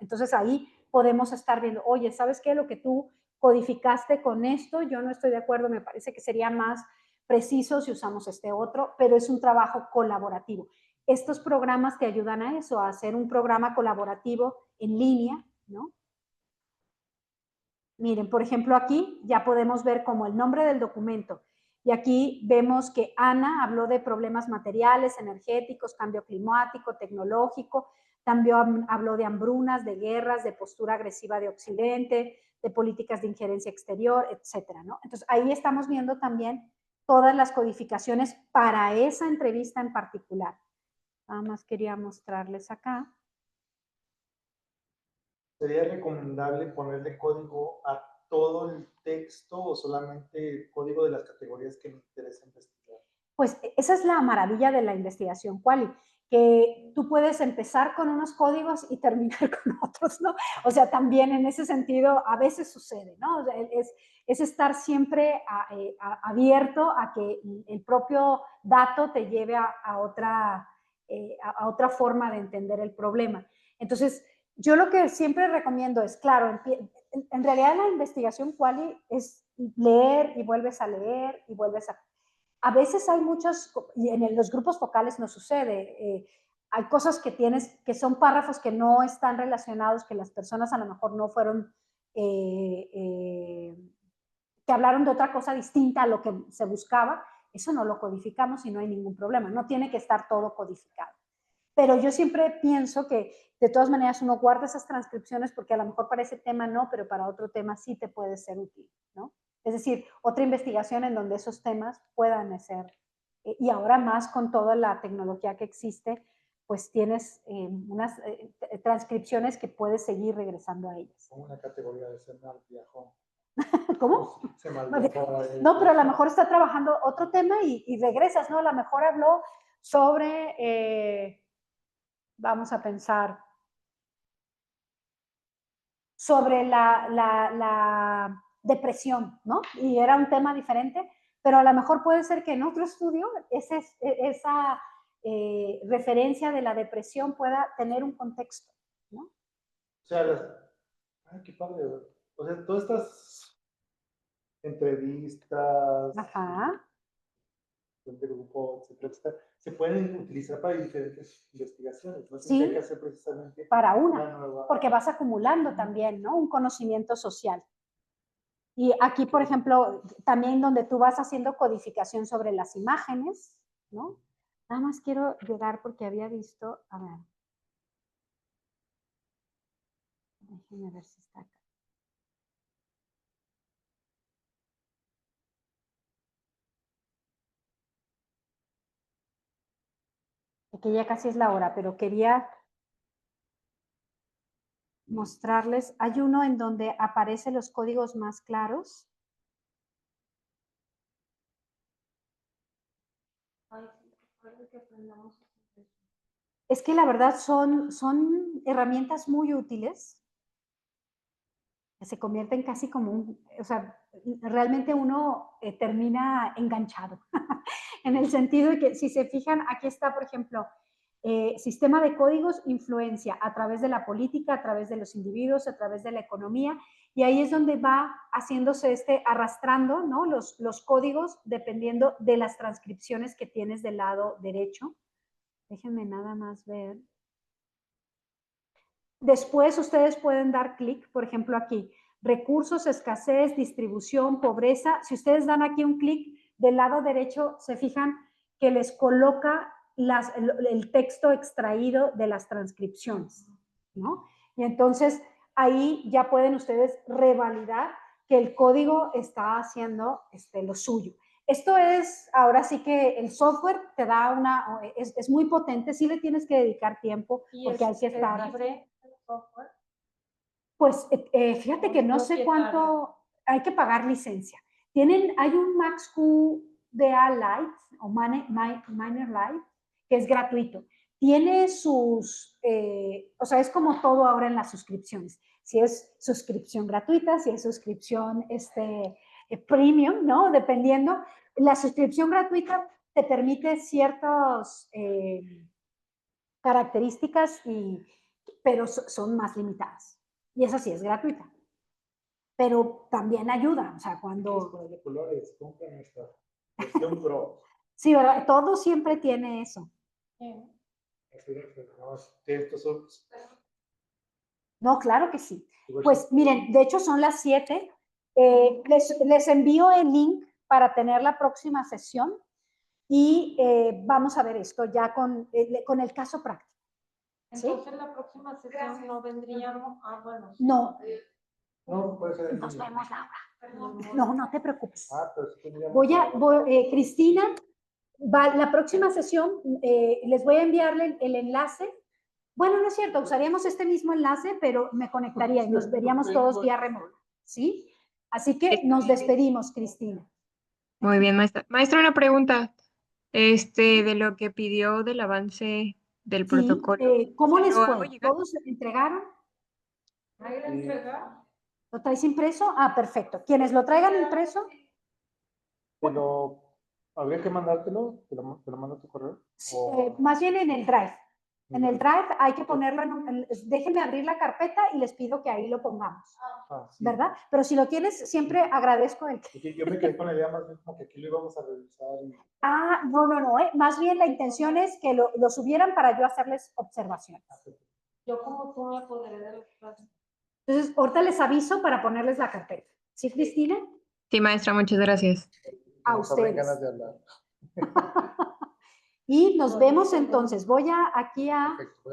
S5: Entonces ahí podemos estar viendo, oye, ¿sabes qué? Lo que tú codificaste con esto, yo no estoy de acuerdo, me parece que sería más preciso si usamos este otro, pero es un trabajo colaborativo. Estos programas te ayudan a eso, a hacer un programa colaborativo en línea, ¿no? Miren, por ejemplo, aquí ya podemos ver como el nombre del documento. Y aquí vemos que Ana habló de problemas materiales, energéticos, cambio climático, tecnológico. También habló de hambrunas, de guerras, de postura agresiva de Occidente, de políticas de injerencia exterior, etcétera, ¿no? Entonces, ahí estamos viendo también todas las codificaciones para esa entrevista en particular. Nada más quería mostrarles acá.
S2: ¿Sería recomendable ponerle código a todo el texto o solamente el código de las categorías que me interesa investigar?
S5: Pues esa es la maravilla de la investigación quali, que tú puedes empezar con unos códigos y terminar con otros, ¿no? O sea, también en ese sentido a veces sucede, ¿no? O sea, es estar siempre abierto a que el propio dato te lleve a otra forma de entender el problema. Entonces, yo lo que siempre recomiendo es, claro, en realidad la investigación quali es leer y vuelves a leer y vuelves a veces hay muchos, y en los grupos focales no sucede, hay cosas que tienes, que son párrafos que no están relacionados, que las personas a lo mejor no fueron, que hablaron de otra cosa distinta a lo que se buscaba, eso no lo codificamos y no hay ningún problema, no tiene que estar todo codificado. Pero yo siempre pienso que de todas maneras uno guarda esas transcripciones porque a lo mejor para ese tema no, pero para otro tema sí te puede ser útil, ¿no? Es decir, otra investigación en donde esos temas puedan ser, y ahora más con toda la tecnología que existe, pues tienes unas transcripciones que puedes seguir regresando a ellas.
S2: Como una categoría de ser mal viajón.
S5: ¿Cómo?
S2: Se mal viajó.
S5: No, pero a lo mejor está trabajando otro tema y regresas, ¿no? A lo mejor habló sobre, vamos a pensar, sobre la depresión, ¿no? Y era un tema diferente, pero a lo mejor puede ser que en otro estudio esa referencia de la depresión pueda tener un contexto, ¿no?
S2: O sea, ay, qué padre. O sea, todas estas entrevistas,
S5: Ajá.
S2: de grupo, etcétera, se pueden utilizar para diferentes investigaciones. No
S5: Sí,
S2: tiene que hacer precisamente
S5: para una,
S2: nueva.
S5: porque vas acumulando también, ¿no? Un conocimiento social. Y aquí, por ejemplo, también donde tú vas haciendo codificación sobre las imágenes, ¿no? Nada más quiero llegar porque había visto, a ver. Déjenme ver si está acá. que ya casi es la hora, pero quería mostrarles. Hay uno en donde aparecen los códigos más claros. Es que la verdad son herramientas muy útiles, que se convierten casi como o sea, realmente uno termina enganchado, en el sentido de que si se fijan, aquí está, por ejemplo, sistema de códigos, influencia a través de la política, a través de los individuos, a través de la economía, y ahí es donde va haciéndose arrastrando, ¿no? Los códigos dependiendo de las transcripciones que tienes del lado derecho. Déjenme nada más ver. Después ustedes pueden dar clic, por ejemplo aquí, recursos, escasez, distribución, pobreza. Si ustedes dan aquí un clic del lado derecho, se fijan que les coloca el texto extraído de las transcripciones, ¿no? Y entonces ahí ya pueden ustedes revalidar que el código está haciendo lo suyo. Esto es, ahora sí que el software te da es muy potente, sí le tienes que dedicar tiempo porque hay que estar...
S4: libre el software?
S5: Pues fíjate que no sé cuánto, hay que pagar licencia. Hay un MaxQDA Lite o Miner Lite que es gratuito. Tiene o sea, es como todo ahora en las suscripciones. Si es suscripción gratuita, si es suscripción premium, ¿no? Dependiendo. La suscripción gratuita te permite ciertas características, pero son más limitadas. Y esa sí es gratuita. Pero también ayuda, o sea, cuando...
S2: Ponerle colores, compren esta versión Pro.
S5: Sí, ¿verdad? Todo siempre tiene eso.
S2: Estos son...
S5: No, claro que sí. Pues miren, de hecho son las 7. Les envío el link para tener la próxima sesión y vamos a ver esto ya con el caso práctico. ¿Sí?
S4: Entonces la próxima sesión no vendríamos bueno.
S5: No.
S2: No, puede ser.
S5: Nos vemos, Laura. No, no te preocupes.
S2: Pero sí tendríamos
S5: Cristina, la próxima sesión les voy a enviarle el enlace. Bueno, no es cierto, usaríamos este mismo enlace, pero me conectaría y nos veríamos todos vía remota, ¿sí? Así que nos despedimos, Cristina.
S3: Muy bien, maestra. Maestra, una pregunta. De lo que pidió del avance del
S5: Sí,
S3: protocolo.
S5: ¿cómo
S3: ¿Se
S5: les
S3: lo
S5: fue?
S3: hago llegar?
S5: ¿Todos entregaron?
S4: ¿Hay la entrega?
S5: ¿Lo traes impreso? Ah, perfecto. ¿Quienes lo traigan impreso?
S2: Pero, ¿habría que mandártelo? ¿Te lo mando a tu correo?
S5: Más bien en el Drive. En el Drive hay que ponerlo déjenme abrir la carpeta y les pido que ahí lo pongamos.
S2: Sí.
S5: ¿Verdad? Pero si lo tienes, siempre agradezco el que...
S2: Yo me quedé con la idea más bien como que aquí lo íbamos a revisar.
S5: Ah, no. Más bien la intención es que lo subieran para yo hacerles observaciones.
S4: Yo como tú me apoderé de los clases.
S5: Entonces, ahorita les aviso para ponerles la carpeta. ¿Sí, Cristina?
S3: Sí, maestra, muchas gracias.
S5: A
S2: Nos abren
S5: ustedes.
S2: ganas de hablar.
S5: Y nos vemos entonces. Voy aquí a...
S2: Perfecto.